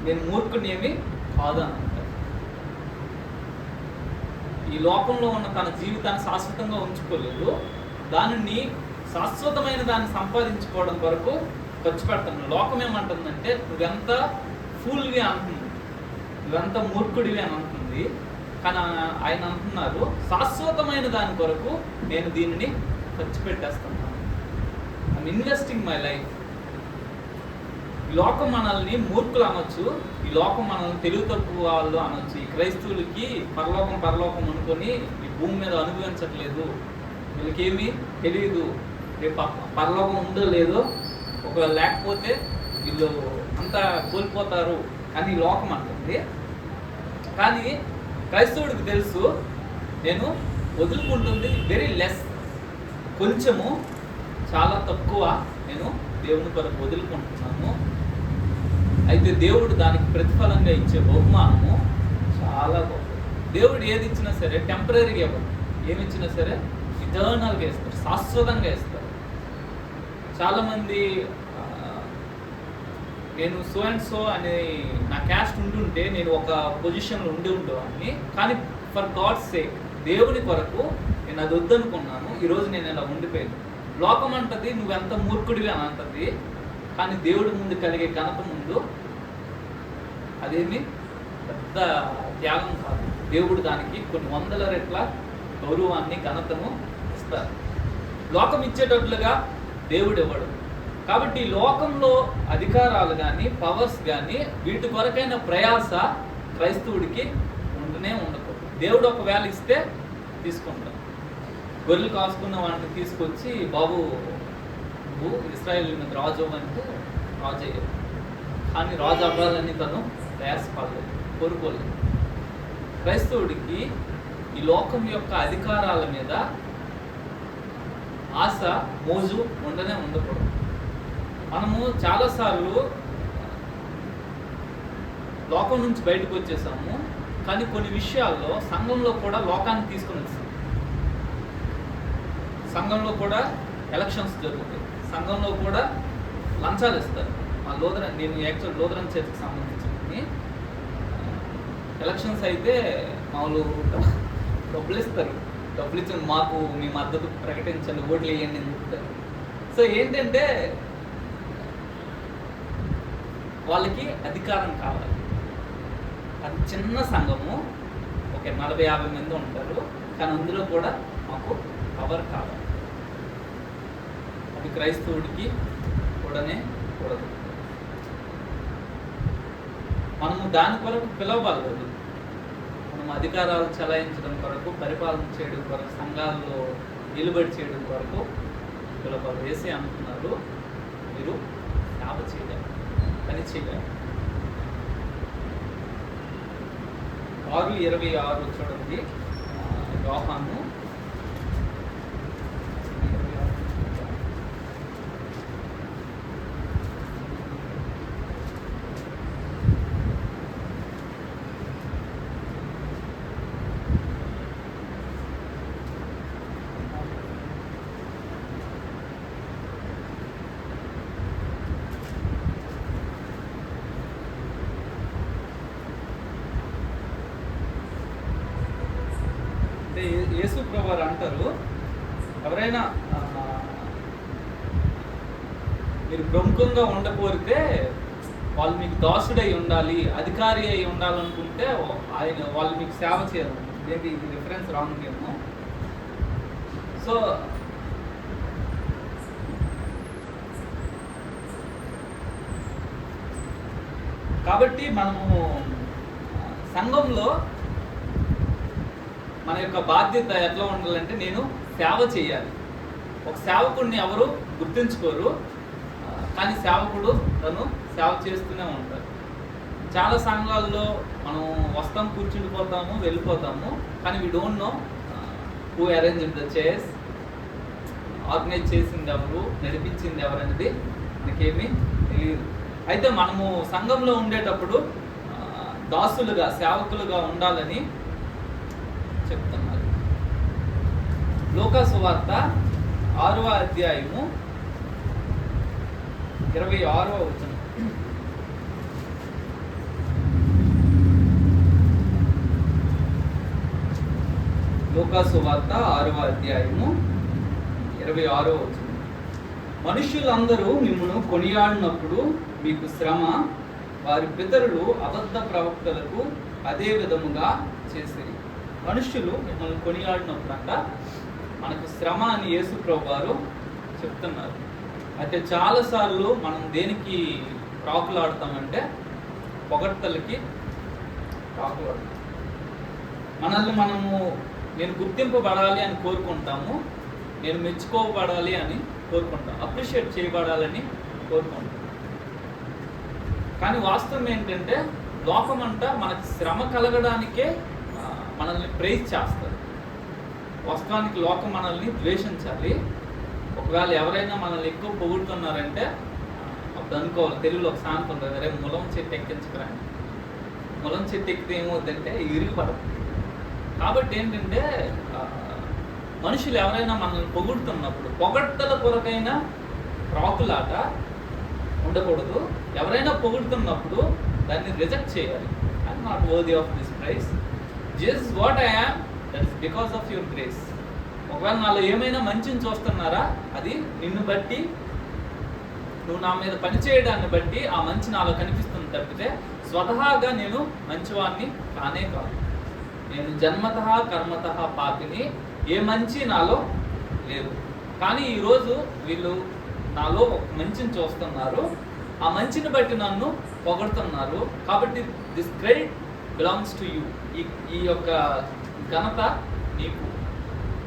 నేను మూర్ఖుని ఏమి కాదు అని అంటారు. ఈ లోకంలో ఉన్న తన జీవితాన్ని శాశ్వతంగా ఉంచుకోలేదు, దానిని శాశ్వతమైన దాన్ని సంపాదించుకోవడం కొరకు ఖర్చు పెడతాను. లోకం ఏమంటుందంటే నువ్వెంత ఫూల్వి అంటుంది, నువ్వెంత మూర్ఖుడివి అని అంటుంది. కానీ ఆయన అంటున్నారు శాశ్వతమైన దాని కొరకు నేను దీనిని ఖర్చు పెట్టేస్తున్నాను. I'm investing my life. ఈ లోకం మనల్ని మూర్ఖులు అనొచ్చు, ఈ లోకం మనల్ని తెలివి తక్కువ వాళ్ళు అనొచ్చు. ఈ క్రైస్తవులకి పరలోకం అనుకొని ఈ భూమి మీద అనుభవించట్లేదు, వీళ్ళకేమీ తెలియదు, రేపు పరలోకం ఉందో లేదో, ఒకవేళ లేకపోతే వీళ్ళు అంతా కోల్పోతారు అని లోకం అంటుంది. కానీ క్రైస్తవుడికి తెలుసు, నేను వదులుకుంటుంది వెరీ లెస్, కొంచెము, చాలా తక్కువ నేను దేవుని కొరకు వదులుకుంటున్నాను. అయితే దేవుడు దానికి ప్రతిఫలంగా ఇచ్చే బహుమానము చాలా గొప్ప. దేవుడు ఏది ఇచ్చినా సరే టెంపరీగా ఇవ్వడు, ఏమి ఇచ్చినా సరే ఇటర్నల్గా ఇస్తారు, శాశ్వతంగా ఇస్తారు. చాలామంది నేను సో అండ్ సో అనే నా క్యాస్ట్ ఉంటుంటే నేను ఒక పొజిషన్లో ఉండేవాడిని, కానీ ఫర్ గాడ్స్ సేక్, దేవుని కొరకు నేను అది వద్దనుకున్నాను, ఈరోజు నేను ఇలా ఉండిపోయాను. లోకం అంటది నువ్వెంత మూర్ఖుడివి అని అంటది, కానీ దేవుడి ముందు కలిగే ఘనత ముందు అదేమి పెద్ద త్యాగం కాదు. దేవుడు దానికి కొన్ని 100 రెట్ల గౌరవాన్ని, ఘనతను ఇస్తారు. లోకం ఇచ్చేటట్లుగా దేవుడు ఇవ్వడు. కాబట్టి లోకంలో అధికారాలు కానీ, పవర్స్ కానీ, వీటి కొరకైన ప్రయాస క్రైస్తవుడికి ఉండకూడదు. దేవుడు ఒకవేళ ఇస్తే తీసుకుంటాడు. గొర్రెలు కాసుకున్న వాటిని తీసుకొచ్చి, బాబు నువ్వు ఇశ్రాయేలు మీద రాజు అంటే రాజు అయ్యాడు. కానీ రాజు అవ్వాలని తను ప్రయాసపడలేదు, కోరుకోలేదు. క్రైస్తవుడికి ఈ లోకం యొక్క అధికారాల మీద ఆశ, మోజు ఉండకూడదు. మనము చాలాసార్లు లోకం నుంచి బయటకు వచ్చేసాము, కానీ కొన్ని విషయాల్లో సంఘంలో కూడా లోకాన్ని తీసుకుని వస్తాం. సంఘంలో కూడా ఎలక్షన్స్ జరుగుతాయి, సంఘంలో కూడా లంచాలు ఇస్తారు. మా లోదరన్, నేను యాక్చువల్ లోదరన్ చర్చికి సంబంధించింది. ఎలక్షన్స్ అయితే మామూలు డబ్బులు ఇస్తారు, డబ్బులు ఇచ్చి మాకు మీ మద్దతు ప్రకటించండి, ఓట్లు వేయండి అని చెప్తారు. సో ఏంటంటే వాళ్ళకి అధికారం కావాలి. అది చిన్న సంఘము, ఒక 40-50 మంది ఉంటారు, కానీ అందులో కూడా మాకు పవర్ కావాలి. అది క్రైస్తవుడికి కూడానే కూడదు. మనము దాని కొరకు పిలవబడలేదు. మనం అధికారాలు చలాయించడం కొరకు, పరిపాలన చేయడం కొరకు, సంఘాల్లో నిలబడి చేయడం కొరకు పిలవబడదు. వేసి అంటున్నారు, మీరు సేవ చేయాలి, పని చేయాలి. 6:26 చూడండి, యోహాను 6:26. అంటే యేసు ప్రభువారు అంటారు, ఎవరైనా మీరు ప్రముఖంగా ఉండకోరితే వాళ్ళు మీకు దాసుడై ఉండాలి, అధికారి అయి ఉండాలనుకుంటే వాళ్ళు మీకు సేవ చేయాలి. ఏంటి ఇది రిఫరెన్స్ రాంగ్ ఏమో. సో కాబట్టి మనము సంఘంలో మన యొక్క బాధ్యత ఎట్లా ఉండాలంటే, నేను సేవ చేయాలి. ఒక సేవకుడిని ఎవరు గుర్తించుకోరు, కానీ సేవకుడు తను సేవ చేస్తూనే ఉంటారు. చాలా సంఘాల్లో మనం వస్తాం, కూర్చుండిపోతాము, వెళ్ళిపోతాము, కానీ we don't know who arranged the chairs, organise చేసింది ఎవరు, నడిపించింది ఎవరు అనేది మనకేమీ తెలియదు. అయితే మనము సంఘంలో ఉండేటప్పుడు దాసులుగా, సేవకులుగా ఉండాలని చెప్తున్నారు. లూకా సువార్త 6వ అధ్యాయము 26వ వచనం. లూకా సువార్త 6వ అధ్యాయము 26వ వచనం. మనుష్యులందరూ మిమ్మును కొనియాడినప్పుడు మీకు శ్రమ, వారి పితరులు అబద్ధ ప్రవక్తలకు అదే విధముగా చేసిరి. మనుష్యులు మిమ్మల్ని కొనియాడినప్పుడు అంట మనకు శ్రమ అని యేసు ప్రభువారు చెప్తున్నారు. అయితే చాలాసార్లు మనం దేనికి ప్రాకులాడతామంటే పొగడ్తలకి ప్రాకులాడతాం. మనల్ని మనము నేను గుర్తింపబడాలి అని కోరుకుంటాము, నేను మెచ్చుకోబడాలి అని కోరుకుంటాం, అప్రిషియేట్ చేయబడాలని కోరుకుంటాం. కానీ వాస్తవం ఏంటంటే లోకమంతా మనకి శ్రమ కలగడానికే మనల్ని ప్రైజ్ చేస్తారు. వాస్తవానికి లోకం మనల్ని ద్వేషించాలి. ఒకవేళ ఎవరైనా మనల్ని ఎక్కువ పొగుడుతున్నారంటే అప్పుడు అనుకోవాలి, తెలుగులో ఒక సామెత ఉంటుంది, అరే ములం చెట్టు ఎక్కించకరాని. ములం చెట్టు ఎక్కితే ఏమవుతుందంటే ఇరిగి పడుతుంది. కాబట్టి ఏంటంటే మనుషులు ఎవరైనా మనల్ని పొగుడుతున్నప్పుడు పొగడ్తల కొరకైనా రాకులాట ఉండకూడదు. ఎవరైనా పొగుడుతున్నప్పుడు దాన్ని రిజెక్ట్ చేయాలి. I'm not worthy of this prize, just what I am, that is because of your grace. ఒకవేళ నాలో ఏమైనా మంచిని చూస్తున్నారా, అది నిన్ను బట్టి, నువ్వు నా మీద పనిచేయడాన్ని బట్టి ఆ మంచి నాలో కనిపిస్తుంది తప్పితే స్వతహాగా నేను మంచివాడిని కానే కాదు. నేను జన్మతః కర్మతః పాపిని, ఏ మంచి నాలో లేదు. కానీ ఈరోజు వీళ్ళు నాలో ఒక మంచిని చూస్తున్నారు, ఆ మంచిని బట్టి నన్ను పొగడుతున్నారు. కాబట్టి this credit belongs to you. ఈ యొక్క ఘనత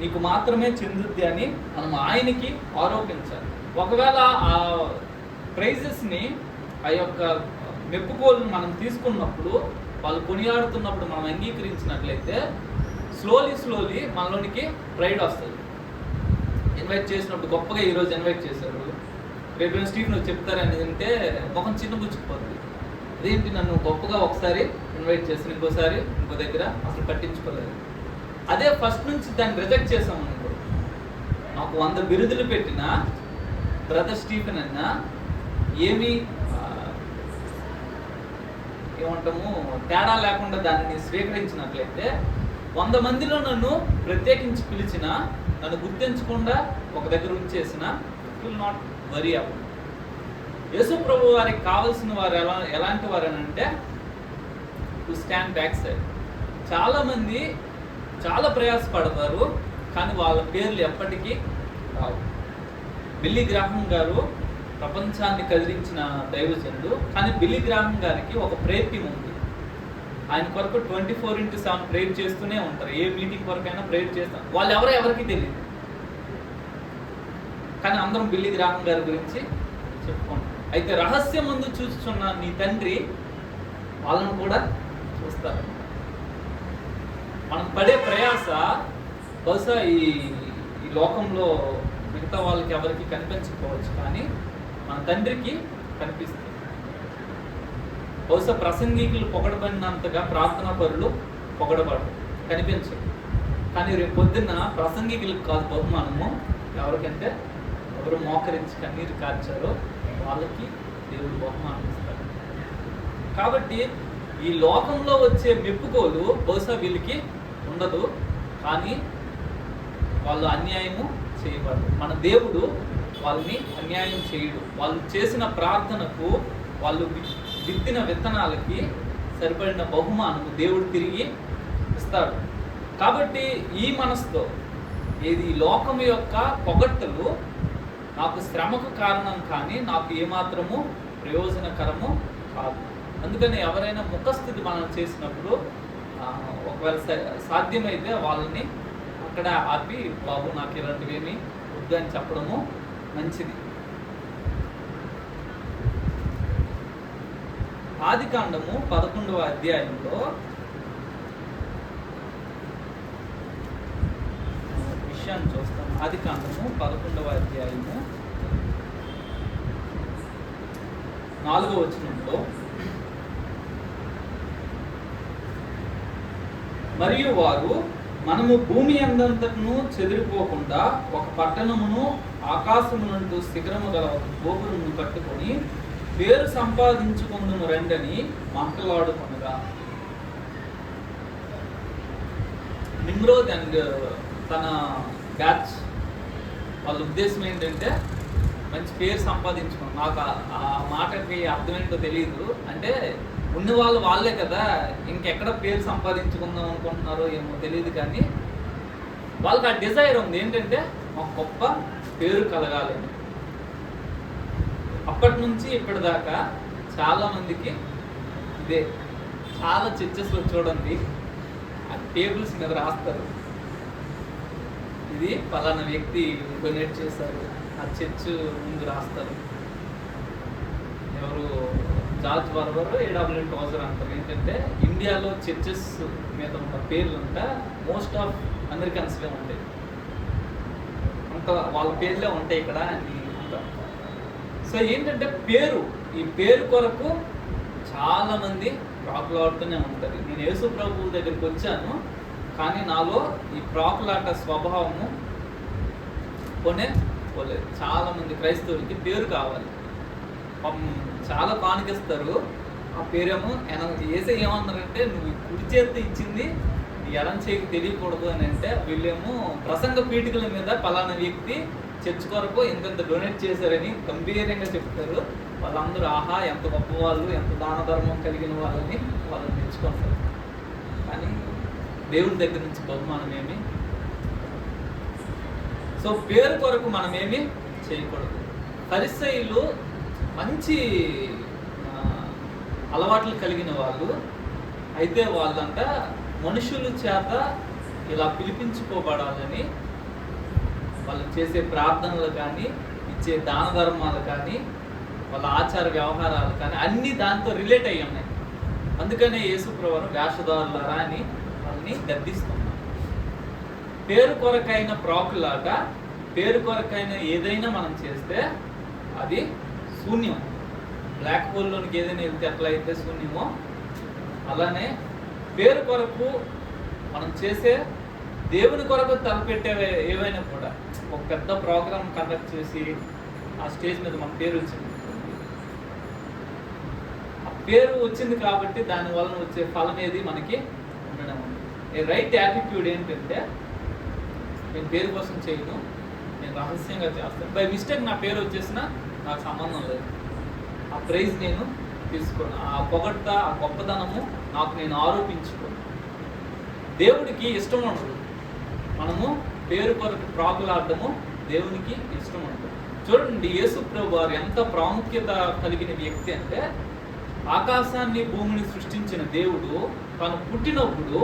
నీకు మాత్రమే చెందుద్ది అని మనం ఆయనకి ఆరోపించాలి. ఒకవేళ ఆ ప్రైజెస్ని, ఆ యొక్క మెప్పుకోలుని మనం తీసుకున్నప్పుడు, వాళ్ళు కొనియాడుతున్నప్పుడు మనం అంగీకరించినట్లయితే స్లోలీ మనలోనికి ప్రైడ్ వస్తుంది. ఇన్వైట్ చేసినప్పుడు గొప్పగా ఈరోజు ఇన్వైట్ చేశారు, రేపు స్టీఫెన్ చెప్తారని అంటే ముఖం చిన్న పుచ్చుకుపోతుంది. అదేంటి నన్ను గొప్పగా ఒకసారి ఇన్వైట్ చేసి ఇంకోసారి ఇంకో దగ్గర అసలు పట్టించుకోలేదు. అదే ఫస్ట్ నుంచి దాన్ని రిజెక్ట్ చేసాం అనుకో, నాకు 100 బిరుదులు పెట్టిన బ్రదర్ స్టీఫెన్ అన్న ఏమి ఏమంటాము తేడా లేకుండా దానిని స్వీకరించినట్లయితే 100 మందిలో నన్ను ప్రత్యేకించి పిలిచిన, నన్ను గుర్తించకుండా ఒక దగ్గర ఉంచేసిన, విల్ నాట్ వరీ అబౌట్. యేసు ప్రభు వారికి కావాల్సిన వారు ఎలాంటి వారు అని అంటే టు స్టాండ్ బ్యాక్ సైడ్. చాలామంది చాలా ప్రయాసపడతారు, కానీ వాళ్ళ పేర్లు ఎప్పటికీ రావు. బిల్లీ గ్రాహం గారు ప్రపంచాన్ని కదిలించిన దైవజనుడు, కానీ బిల్లీ గ్రాహం గారికి ఒక ప్రేయర్ టీమ్ ఉంది. ఆయన కొరకు 24/7 ప్రేయర్ చేస్తూనే ఉంటారు. ఏ మీటింగ్ కొరకైనా ప్రేయర్ చేస్తారు. వాళ్ళు ఎవరికి తెలియదు, కానీ అందరం బిల్లీ గ్రాహం గారి గురించి చెప్పుకుంటాం. అయితే రహస్యం ముందు చూస్తున్న నీ తండ్రి వాళ్ళను కూడా చూస్తారు. మనం పడే ప్రయాస బహుశా ఈ లోకంలో మిగతా వాళ్ళకి ఎవరికి కనిపించకపోవచ్చు, కానీ మన తండ్రికి కనిపిస్తుంది. బహుశా ప్రసంగికులు పొగడబడినంతగా ప్రార్థనా పరులు పొగడబడరు, కనిపించరు. కానీ రేపు పొద్దున్న ప్రసంగికులకు కాదు బహుమానము, ఎవరికంటే ఎవరు మోకరించి కన్నీరు కార్చారో వాళ్ళకి దేవుడు బహుమానం ఇస్తాడు. కాబట్టి ఈ లోకంలో వచ్చే మెప్పుకోలు బహుశా వీళ్ళకి ఉండదు, కానీ వాళ్ళు అన్యాయము చేయబడరు. మన దేవుడు వాళ్ళని అన్యాయం చేయడు. వాళ్ళు చేసిన ప్రార్థనకు, వాళ్ళు విత్తిన విత్తనాలకి సరిపడిన బహుమానము దేవుడు తిరిగి ఇస్తాడు. కాబట్టి ఈ మనసుతో ఈ లోకం యొక్క పొగట్టలు నాకు శ్రమకు కారణం, కానీ నాకు ఏమాత్రము ప్రయోజనకరము కాదు. అందుకని ఎవరైనా ముఖస్థుతి మనం చేసినప్పుడు ఒకవేళ సాధ్యమైతే వాళ్ళని అక్కడ ఆపి, బాబు నాకు ఇలాంటివేమీ వద్దు అని చెప్పడము మంచిది. ఆదికాండము 11వ అధ్యాయంలో విషయాన్ని చూస్తాం. ఆదికాండము 11వ అధ్యాయము 4వ వచనంలో, మరియు వారు మనము భూమి అందంతను చెదిరిపోకుండా ఒక పట్టణమును ఆకాశమునంటూ శిఖరము గల ఒక గోపురమును కట్టుకొని పేరు సంపాదించుకుందును రండని మాట్లాడుకొనగా. నిమ్రోద్ అండ్ తన బ్యాచ్ వాళ్ళ ఉద్దేశం ఏంటంటే మంచి పేరు సంపాదించుకున్నాం. నాకు ఆ మాటకి అర్థం ఏంటో తెలియదు. అంటే ఉన్న వాళ్ళు వాళ్ళే కదా, ఇంకెక్కడ పేరు సంపాదించుకుందాం అనుకుంటున్నారో ఏమో తెలియదు, కానీ వాళ్ళకి ఆ డిజైర్ ఉంది ఏంటంటే ఒక గొప్ప పేరు కలగాలని. అప్పటి నుంచి ఇప్పటిదాకా చాలా మందికి ఇదే. చాలా చర్చెస్లో చూడండి, ఆ టేబుల్స్ మీద రాస్తారు, ఇది పలానా వ్యక్తి డొనేట్ చేశారు. ఆ చర్చ్ ముందు రాస్తారు, ఎవరు జార్జ్ బార్బర్, ఏడబ్ల్యూఎన్ టోజర్ అంటారు. ఏంటంటే ఇండియాలో చర్చెస్ మీద ఉన్న పేర్లు అంతా మోస్ట్ ఆఫ్ అమెరికన్స్లే ఉంటాయి, అంత వాళ్ళ పేర్లే ఉంటాయి ఇక్కడ అని అంటారు. సో ఏంటంటే పేరు, ఈ పేరు కొరకు చాలా మంది ప్రాకులాడుతూనే ఉంటారు. నేను యేసు ప్రభు దగ్గరికి వచ్చాను, కానీ నాలో ఈ ప్రాకులాట స్వభావము పోలేదు. చాలా మంది క్రైస్తవులకి పేరు కావాలి, చాలా కానికిస్తారు. ఆ పేరేమో ఏసే ఏమన్నారంటే, నువ్వు కుడి చేతి ఇచ్చింది నీ ఎడం చేతికి తెలియకూడదు అని అంటే, వీళ్ళేమో ప్రసంగ పీఠికల మీద పలానా వ్యక్తి చర్చ్ కొరకు ఎంతెంత డొనేట్ చేశారని గంభీరంగా చెప్తారు. వాళ్ళందరూ ఆహా ఎంత గొప్ప వాళ్ళు, ఎంత దాన ధర్మం కలిగిన వాళ్ళని వాళ్ళని తెచ్చుకుంటారు. కానీ దేవుని దగ్గర నుంచి బహుమానం ఏమి. సో పేరు కొరకు మనం ఏమి చేయకూడదు. పరిసయ్యులు మంచి అలవాట్లు కలిగిన వాళ్ళు అయితే, వాళ్ళంట మనుషుల చేత ఇలా పిలిపించుకోబడాలని వాళ్ళు చేసే ప్రార్థనలు కానీ, ఇచ్చే దాన ధర్మాలు కానీ, వాళ్ళ ఆచార వ్యవహారాలు కానీ అన్నీ దాంతో రిలేట్ అయ్యి ఉన్నాయి. అందుకనే యేసుప్రభువు వేషధారులారా అని వాళ్ళని గద్దిస్తున్నారు. పేరు కొరకైన ప్రాకులాట, పేరు కొరకైన ఏదైనా మనం చేస్తే అది శూన్యం. బ్లాక్ హోల్లోనికి ఏదైనా వెళ్తే ఎట్లా అయితే శూన్యమో, అలానే పేరు కొరకు మనం చేసే దేవుని కొరకు తలపెట్టే ఏవైనా కూడా ఒక పెద్ద ప్రోగ్రామ్ కండక్ట్ చేసి ఆ స్టేజ్ మీద మన పేరు వచ్చింది. ఆ పేరు వచ్చింది కాబట్టి దాని వలన వచ్చే ఫలం ఏది మనకి ఉండడం. ఏ రైట్ యాటిట్యూడ్ ఏంటంటే, నేను పేరు కోసం చేయను, నేను రహస్యంగా చేస్తాను. బై మిస్టేక్ నా పేరు వచ్చేసినా నాకు సంబంధం లేదు. ఆ ప్రైజ్ నేను తీసుకోను, ఆ పొగడ్త, ఆ గొప్పదనము నాకు నేను ఆరోపించుకోను. దేవుడికి ఇష్టం ఉండదు మనము పేరు కొరకు ప్రాకులాడటము, దేవునికి ఇష్టం ఉండదు. చూడండి, యేసు ప్రభువు వారు ఎంత ప్రాముఖ్యత కలిగిన వ్యక్తి అంటే, ఆకాశాన్ని భూమిని సృష్టించిన దేవుడు తను పుట్టినప్పుడు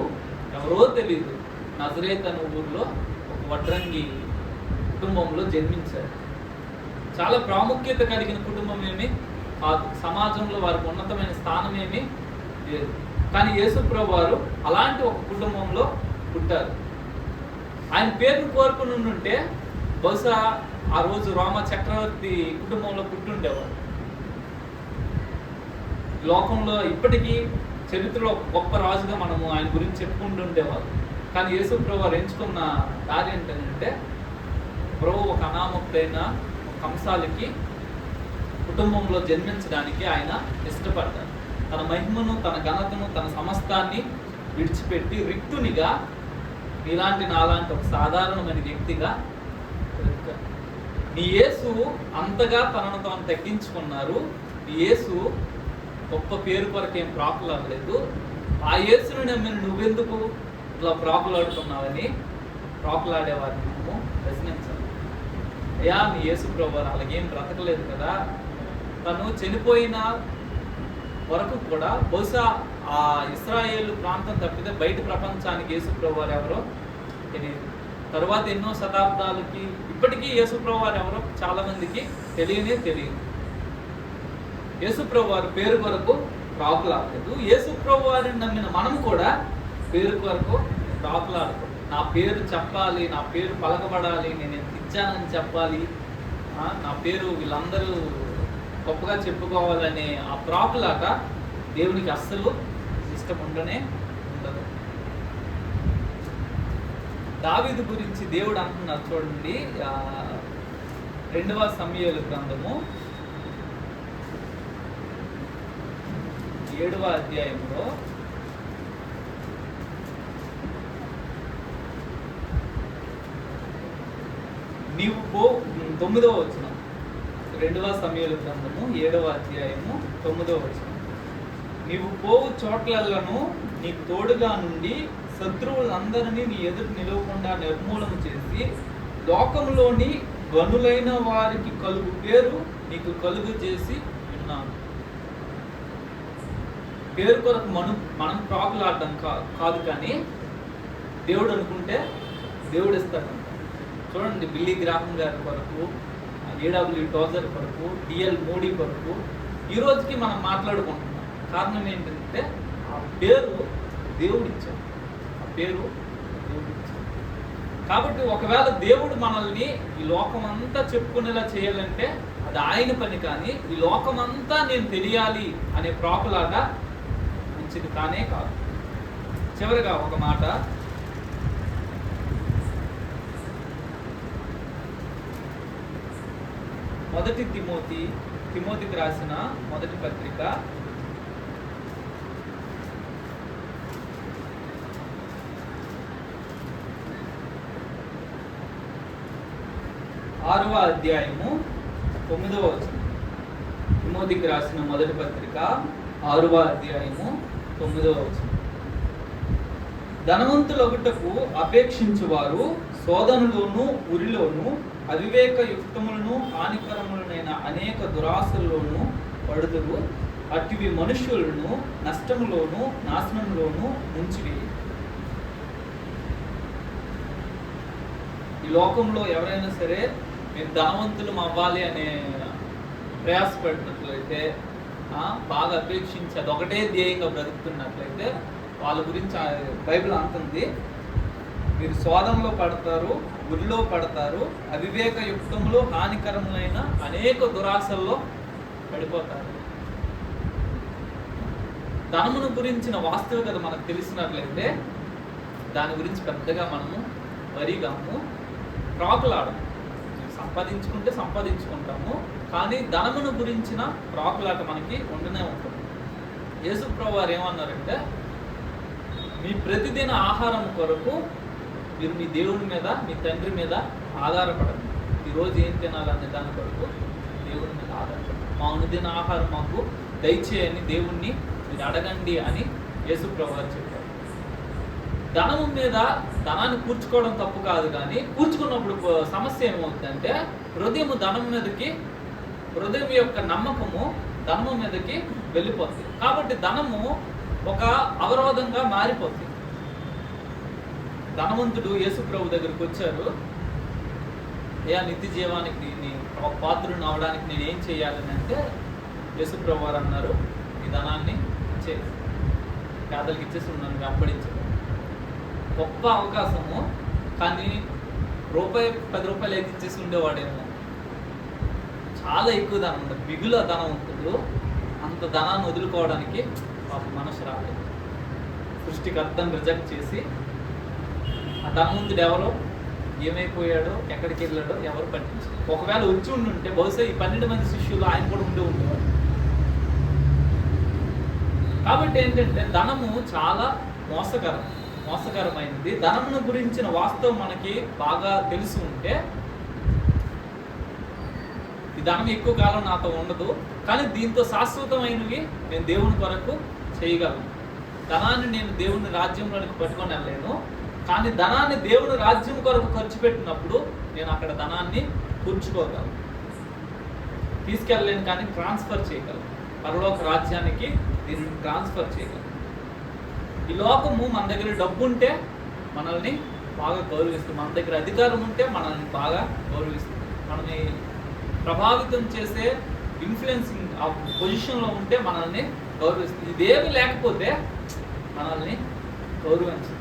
ఎవరో తెలియదు నజరేత్ అనే ఊరిలో ఒక వడ్రంగి కుటుంబంలో జన్మించారు. చాలా ప్రాముఖ్యత కలిగిన కుటుంబం ఏమి కాదు, సమాజంలో వారికి ఉన్నతమైన స్థానం ఏమి లేదు. కానీ యేసు ప్రభు వారు అలాంటి ఒక కుటుంబంలో పుట్టారు. ఆయన పేరును కోరుకుని ఉంటే బహుశా ఆ రోజు రోమ చక్రవర్తి కుటుంబంలో పుట్టుండేవారు. లోకంలో ఇప్పటికీ చరిత్రలో గొప్ప రాజుగా మనము ఆయన గురించి చెప్పుకుంటూ ఉండేవారు. కానీ యేసు ప్రభు వారు ఎంచుకున్న దారి ఏంటంటే, ప్రభు ఒక అనామకుడైన కంసాలికి కుటుంబంలో జన్మించడానికి ఆయన ఇష్టపడ్డారు. తన మహిమను, తన ఘనతను, తన సమస్తాన్ని విడిచిపెట్టి రిక్తునిగా, నీలాంటి నాలాంటి ఒక సాధారణమైన వ్యక్తిగా నీ యేసు అంతగా తనను తాను తగ్గించుకున్నారు. నీ యేసు గొప్ప పేరు కొరకు ఏం ప్రాకులాడలేదు. ఆ యేసుని నమ్మిన నువ్వెందుకు ఇలా ప్రాకులాడుతున్నావని ప్రాకులాడేవారిని మనము ప్రశ్నించాలి. అయ్యా, నీ యేసు ప్రభు అలాగేం బ్రతకలేదు కదా, తను చనిపోయిన వరకు కూడా బహుశా ఆ ఇశ్రాయేలు ప్రాంతం తప్పితే బయట ప్రపంచానికి యేసు ప్రభు వారు ఎవరో తెలియదు. తరువాత ఎన్నో శతాబ్దాలకి ఇప్పటికీ యేసు ప్రభు వారు ఎవరో చాలా మందికి తెలియదు. యేసు ప్రభు వారు పేరు కొరకు ప్రాకులాడలేదు. యేసు ప్రభు వారిని నమ్మిన మనం కూడా పేరు కొరకు ప్రాకులాడకూడదు. నా పేరు చెప్పాలి, నా పేరు పలకబడాలి, నేను ఎంత ఇచ్చానని చెప్పాలి, నా పేరు వీళ్ళందరూ గొప్పగా చెప్పుకోవాలనే ఆ ప్రాకులాట దేవునికి అస్సలు ఇష్టం ఉండనే ఉండదు. దావీదు గురించి దేవుడు అంటున్నారు చూడండి, 2వ సమూయేలు గ్రంథము 7వ అధ్యాయంలో నీవు 9వ వచనం, 2వ సమూయేలు గ్రంథము 7వ అధ్యాయము 9వ వచనం. నీవు పోవు చోట్లను నీకు తోడుగా నుండి శత్రువులందరినీ నీ ఎదురు నిలవకుండా నిర్మూలన చేసి లోకంలోని గనులైన వారికి కలుగు పేరు నీకు కలుగు చేసి ఉన్నాను. పేరు కొరకు మనం ప్రాకులాడడం కాదు, కానీ దేవుడు అనుకుంటే దేవుడు ఇస్తాడు. చూడండి, బిల్లీ గ్రాహం గారి కొరకు, ఏడబ్ల్యూ టోజర్ కొరకు, డిఎల్ మోడీ కొరకు ఈ రోజుకి మనం మాట్లాడుకుంటున్నాం. కారణం ఏంటంటే ఆ పేరు దేవుడు ఇచ్చాడు. కాబట్టి ఒకవేళ దేవుడు మనల్ని ఈ లోకమంతా చెప్పుకునేలా చేయాలంటే అది ఆయన పని, కానీ ఈ లోకమంతా నేను తెలియాలి అనే ప్రాకులాట మంచిది కానే కాదు. చివరిగా ఒక మాట, మొదటి తిమోతికి రాసిన మొదటి పత్రిక 6వ అధ్యాయము 9వ వచనం. తిమోతికి రాసిన మొదటి పత్రిక 6వ అధ్యాయము 9వ వచనం. ధనవంతులొకటకు అపేక్షించువారు శోధనలోను ఉరిలోను అవివేక యుక్తములను హానికరములనైన అనేక దురాశల్లోనూ పడుదురు. అట్టివి మనుష్యులను నష్టములోను నాశనంలోను ముంచివేయి. ఈ లోకంలో ఎవరైనా సరే మీరు ధనవంతులు అవ్వాలి అనే ప్రయాసపడినట్లయితే, బాగా అపేక్షించి అది ఒకటే ధ్యేయంగా బ్రతుకుతున్నట్లయితే వాళ్ళ గురించి బైబిల్ అంటుంది, మీరు శోధనలో పడతారు, గురిలో పడతారు, అవివేక యుక్తములు హానికరములైన అనేక దురాశల్లో పడిపోతారు. ధనమును గురించిన వాస్తవికత మనకు తెలిసినట్లయితే దాని గురించి పెద్దగా మనము వరిగాము ప్రాకులాడము. సంపాదించుకుంటే సంపాదించుకుంటాము, కానీ ధనమును గురించిన ప్రాకులాట మనకి ఉండనే ఉంటుంది. యేసు ప్రభువు వారు ఏమన్నారంటే, మీ ప్రతిదిన ఆహారం కొరకు మీరు మీ దేవుని మీద, మీ తండ్రి మీద ఆధారపడండి. ఈరోజు ఏం తినాలనే దాని కొరకు దేవుని మీద ఆధారపడండి. మా అనుదిన ఆహారం మాకు దయచేయని దేవుణ్ణి మీరు అడగండి అని యేసు ప్రభువు వారు చెప్పారు. ధనము మీద ధనాన్ని కూర్చుకోవడం తప్పు కాదు, కానీ కూర్చుకున్నప్పుడు సమస్య ఏమవుతుందంటే హృదయం ధనం మీదకి, హృదయం యొక్క నమ్మకము ధనము మీదకి వెళ్ళిపోతుంది. కాబట్టి ధనము ఒక అవరోధంగా మారిపోతుంది. ధనవంతుడు యేసు ప్రభు దగ్గరికి వచ్చారు, అయ్యా నిత్య జీవానికి ఒక పాత్రుని అవడానికి నేను ఏం చేయాలని అంటే, యేసు ప్రభు వారు అన్నారు, ఈ ధనాన్ని పేదలకు ఇచ్చేసి నన్ను వెంబడించడం. గొప్ప అవకాశము, కానీ ₹10 అయితే ఇచ్చేసి ఉండేవాడేమో. చాలా ఎక్కువ ధనం ఉండదు, మిగుల ధనవంతుడు అంత ధనాన్ని వదులుకోవడానికి పాప మనసు రాలేదు. సృష్టికర్తను రిజెక్ట్ చేసి ఆ ధనవంతుడు ఎవరో, ఏమైపోయాడో, ఎక్కడికి వెళ్ళాడో ఎవరు పట్టించారు. ఒకవేళ వచ్చి ఉండుంటే బహుశా ఈ 12 మంది శిష్యులు ఆయన కూడా ఉండేవాడు. కాబట్టి ఏంటంటే ధనము చాలా మోసకరమైనది. ధనమును గురించిన వాస్తవం మనకి బాగా తెలిసి ఉంటే, ఈ ధనం ఎక్కువ కాలం నాతో ఉండదు, కానీ దీంతో శాశ్వతమైనవి నేను దేవుని కొరకు చేయగలను. ధనాన్ని నేను దేవుని రాజ్యంలోనికి పట్టుకొని వెళ్ళలేను, కానీ ధనాన్ని దేవుని రాజ్యం కొరకు ఖర్చు పెట్టినప్పుడు నేను అక్కడ ధనాన్ని కూర్చుకోగలను. తీసుకెళ్ళలేను, కానీ ట్రాన్స్ఫర్ చేయగలను. పరలోక రాజ్యానికి దీన్ని ట్రాన్స్ఫర్ చేయగలను. ఈ లోకము మన దగ్గర డబ్బు ఉంటే మనల్ని బాగా గౌరవిస్తుంది, మన దగ్గర అధికారం ఉంటే మనల్ని బాగా గౌరవిస్తుంది, మనల్ని ప్రభావితం చేసే ఇన్ఫ్లుయెన్సింగ్ ఆ పొజిషన్లో ఉంటే మనల్ని గౌరవిస్తుంది. ఇదేమి లేకపోతే మనల్ని గౌరవించదు.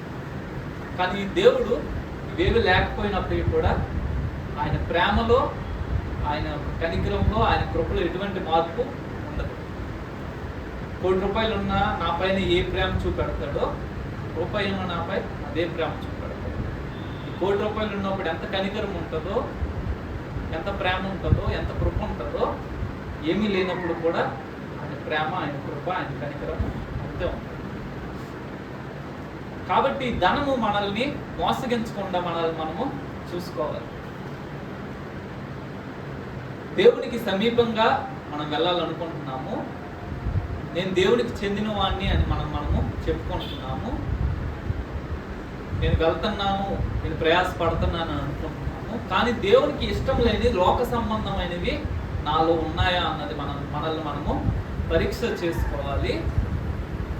కానీ దేవుడు ఇవేవి లేకపోయినప్పటికీ కూడా ఆయన ప్రేమలో, ఆయన కనికరంలో, ఆయన కృపలో ఎటువంటి మార్పు ఉండదు. ₹1,00,00,000 ఉన్నా నా పైన ఏ ప్రేమ చూపెడతాడో, రూపాయి ఉన్న నాపై అదే ప్రేమ చూపెడతాడు. ఈ ₹1,00,00,000 ఉన్నప్పుడు ఎంత కనికరం ఉంటుందో, ఎంత ప్రేమ ఉంటుందో, ఎంత కృప ఉంటుందో, ఏమీ లేనప్పుడు కూడా ఆయన ప్రేమ, ఆయన కృప, ఆయన కనికరం అంతే ఉంటుంది. కాబట్టి ధనము మనల్ని మోసగించకుండా మనము చూసుకోవాలి. దేవునికి సమీపంగా మనం వెళ్ళాలనుకుంటున్నాము, నేను దేవునికి చెందిన వాడిని అని మనము చెప్పుకుంటున్నాము, నేను వెళ్తున్నాను, నేను ప్రయాసపడుతున్నాను అని అనుకుంటున్నాము, కానీ దేవునికి ఇష్టం లేని లోక సంబంధమైనవి నాలో ఉన్నాయా అన్నది మనల్ని మనము పరీక్ష చేసుకోవాలి.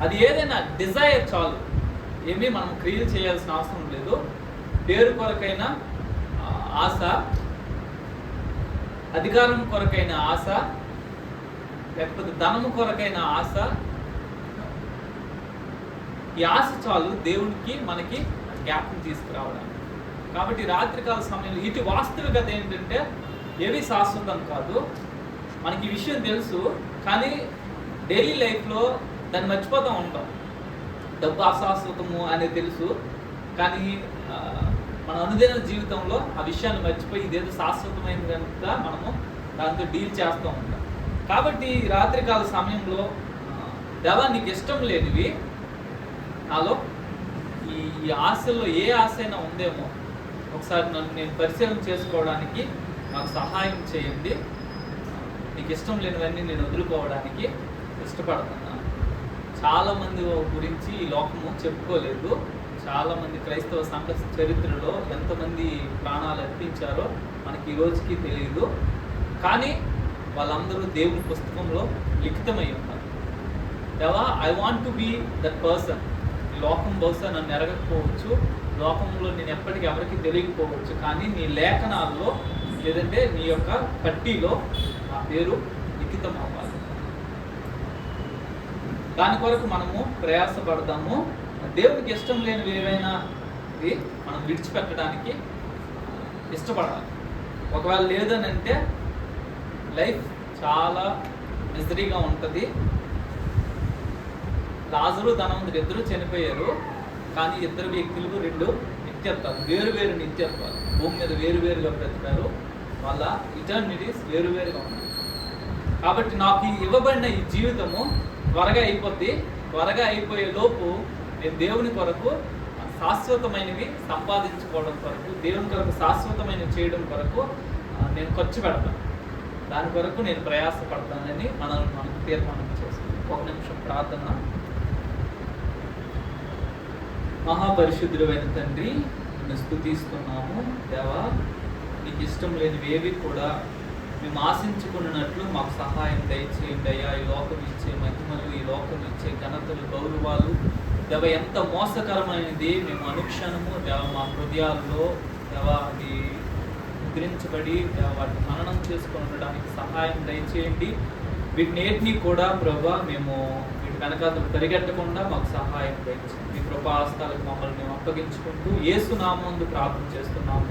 అది ఏదైనా డిజైర్ చాలు, ఏమీ మనం క్రియలు చేయాల్సిన అవసరం లేదు. పేరు కొరకైన ఆశ, అధికారం కొరకైన ఆశ, లేకపోతే ధనము కొరకైన ఆశ, ఈ ఆశ చాలు దేవునికి మనకి జ్ఞాపకం తీసుకురావడానికి. కాబట్టి రాత్రికాల సమయంలో ఇటు వాస్తవికత ఏంటంటే ఏవి శాశ్వతం కాదు. మనకి ఈ విషయం తెలుసు, కానీ డైలీ లైఫ్లో దాన్ని మర్చిపోతూ ఉంటాం. డబ్బు అశాశ్వతము అనేది తెలుసు, కానీ మన అనుదిన జీవితంలో ఆ విషయాన్ని మర్చిపోయి ఇదేదో శాశ్వతమైనది కనుక మనము దాంతో డీల్ చేస్తూ ఉంటాం. కాబట్టి రాత్రికాల సమయంలో దేవా నీకు ఇష్టం లేనివి నాలో ఈ ఆశల్లో ఏ ఆశ అయినా ఉందేమో ఒకసారి నన్ను నేను పరిశీలన చేసుకోవడానికి నాకు సహాయం చేయండి. నీకు ఇష్టం లేనివన్నీ నేను వదులుకోవడానికి ఇష్టపడుతున్నాను. చాలామంది గురించి ఈ లోకము చెప్పుకోలేదు. చాలామంది క్రైస్తవ సంఘ చరిత్రలో ఎంతమంది ప్రాణాలు అర్పించారో మనకి ఈ రోజుకి తెలియదు, కానీ వాళ్ళందరూ దేవుని పుస్తకంలో లిఖితమై ఉన్నారు. దేవా I want to be that person. ఈ లోకం బహుశా నన్ను ఎరగకపోవచ్చు, లోకంలో నేను ఎప్పటికీ ఎవరికి తెలియకపోవచ్చు, కానీ నీ లేఖనాల్లో లేదంటే నీ యొక్క పట్టీలో నా పేరు లిఖితం అవ్వాలి. దాని కొరకు మనము ప్రయాసపడదాము. దేవునికి ఇష్టం లేనివి ఏవైనా మనం విడిచిపెట్టడానికి ఇష్టపడాలి. ఒకవేళ లేదని అంటే లైఫ్ చాలా మిజరీగా ఉంటుంది. లాజరు ధనవంతుడు ఇద్దరు చనిపోయారు, కానీ ఇద్దరు వ్యక్తులకు 2 నిత్యత్వాలు, వేరు నిత్యత్వాలు. భూమి మీద వేరువేరుగా బ్రతికారు, వాళ్ళ ఇటర్నిటీస్ వేరువేరుగా ఉన్నాయి. కాబట్టి నాకు ఇవ్వబడిన ఈ జీవితము త్వరగా అయిపోద్ది. త్వరగా అయిపోయే లోపు నేను దేవుని కొరకు శాశ్వతమైనవి సంపాదించుకోవడం కొరకు, దేవుని కొరకు శాశ్వతమైనవి చేయడం కొరకు నేను ఖర్చు పెడతాను. దాని కొరకు నేను ప్రయాసపడతానని మనకు తీర్మానం చేసుకుంటాం. ఒక నిమిషం ప్రార్థన. మహాపరిశుద్ధుడైన తండ్రి, నిన్ను స్తుతిస్తున్నాము దేవా. నీకు ఇష్టం లేనివి ఏవి కూడా మేము ఆశించుకున్నట్లు మాకు సహాయం దయచేయండి అయ్యా. ఈ లోకం ఇచ్చే మహిమలు, ఈ లోకం ఇచ్చే ఘనతలు, గౌరవాలు దేవ ఎంత మోసకరమైనది మేము అనుక్షణము దేవ మా హృదయాల్లో దేవ అది ముద్రించబడి దేవ వాటిని మననం చేసుకొని ఉండడానికి సహాయం దయచేయండి. వీటిని కూడా ప్రభా మేము వీటి వెనకాతలు పరిగెట్టకుండా మాకు సహాయం దయచేయండి. మీ కృపాహస్తాలకు మమ్మల్ని మేము అప్పగించుకుంటూ యేసు నామమున ప్రార్థన చేస్తున్నాము.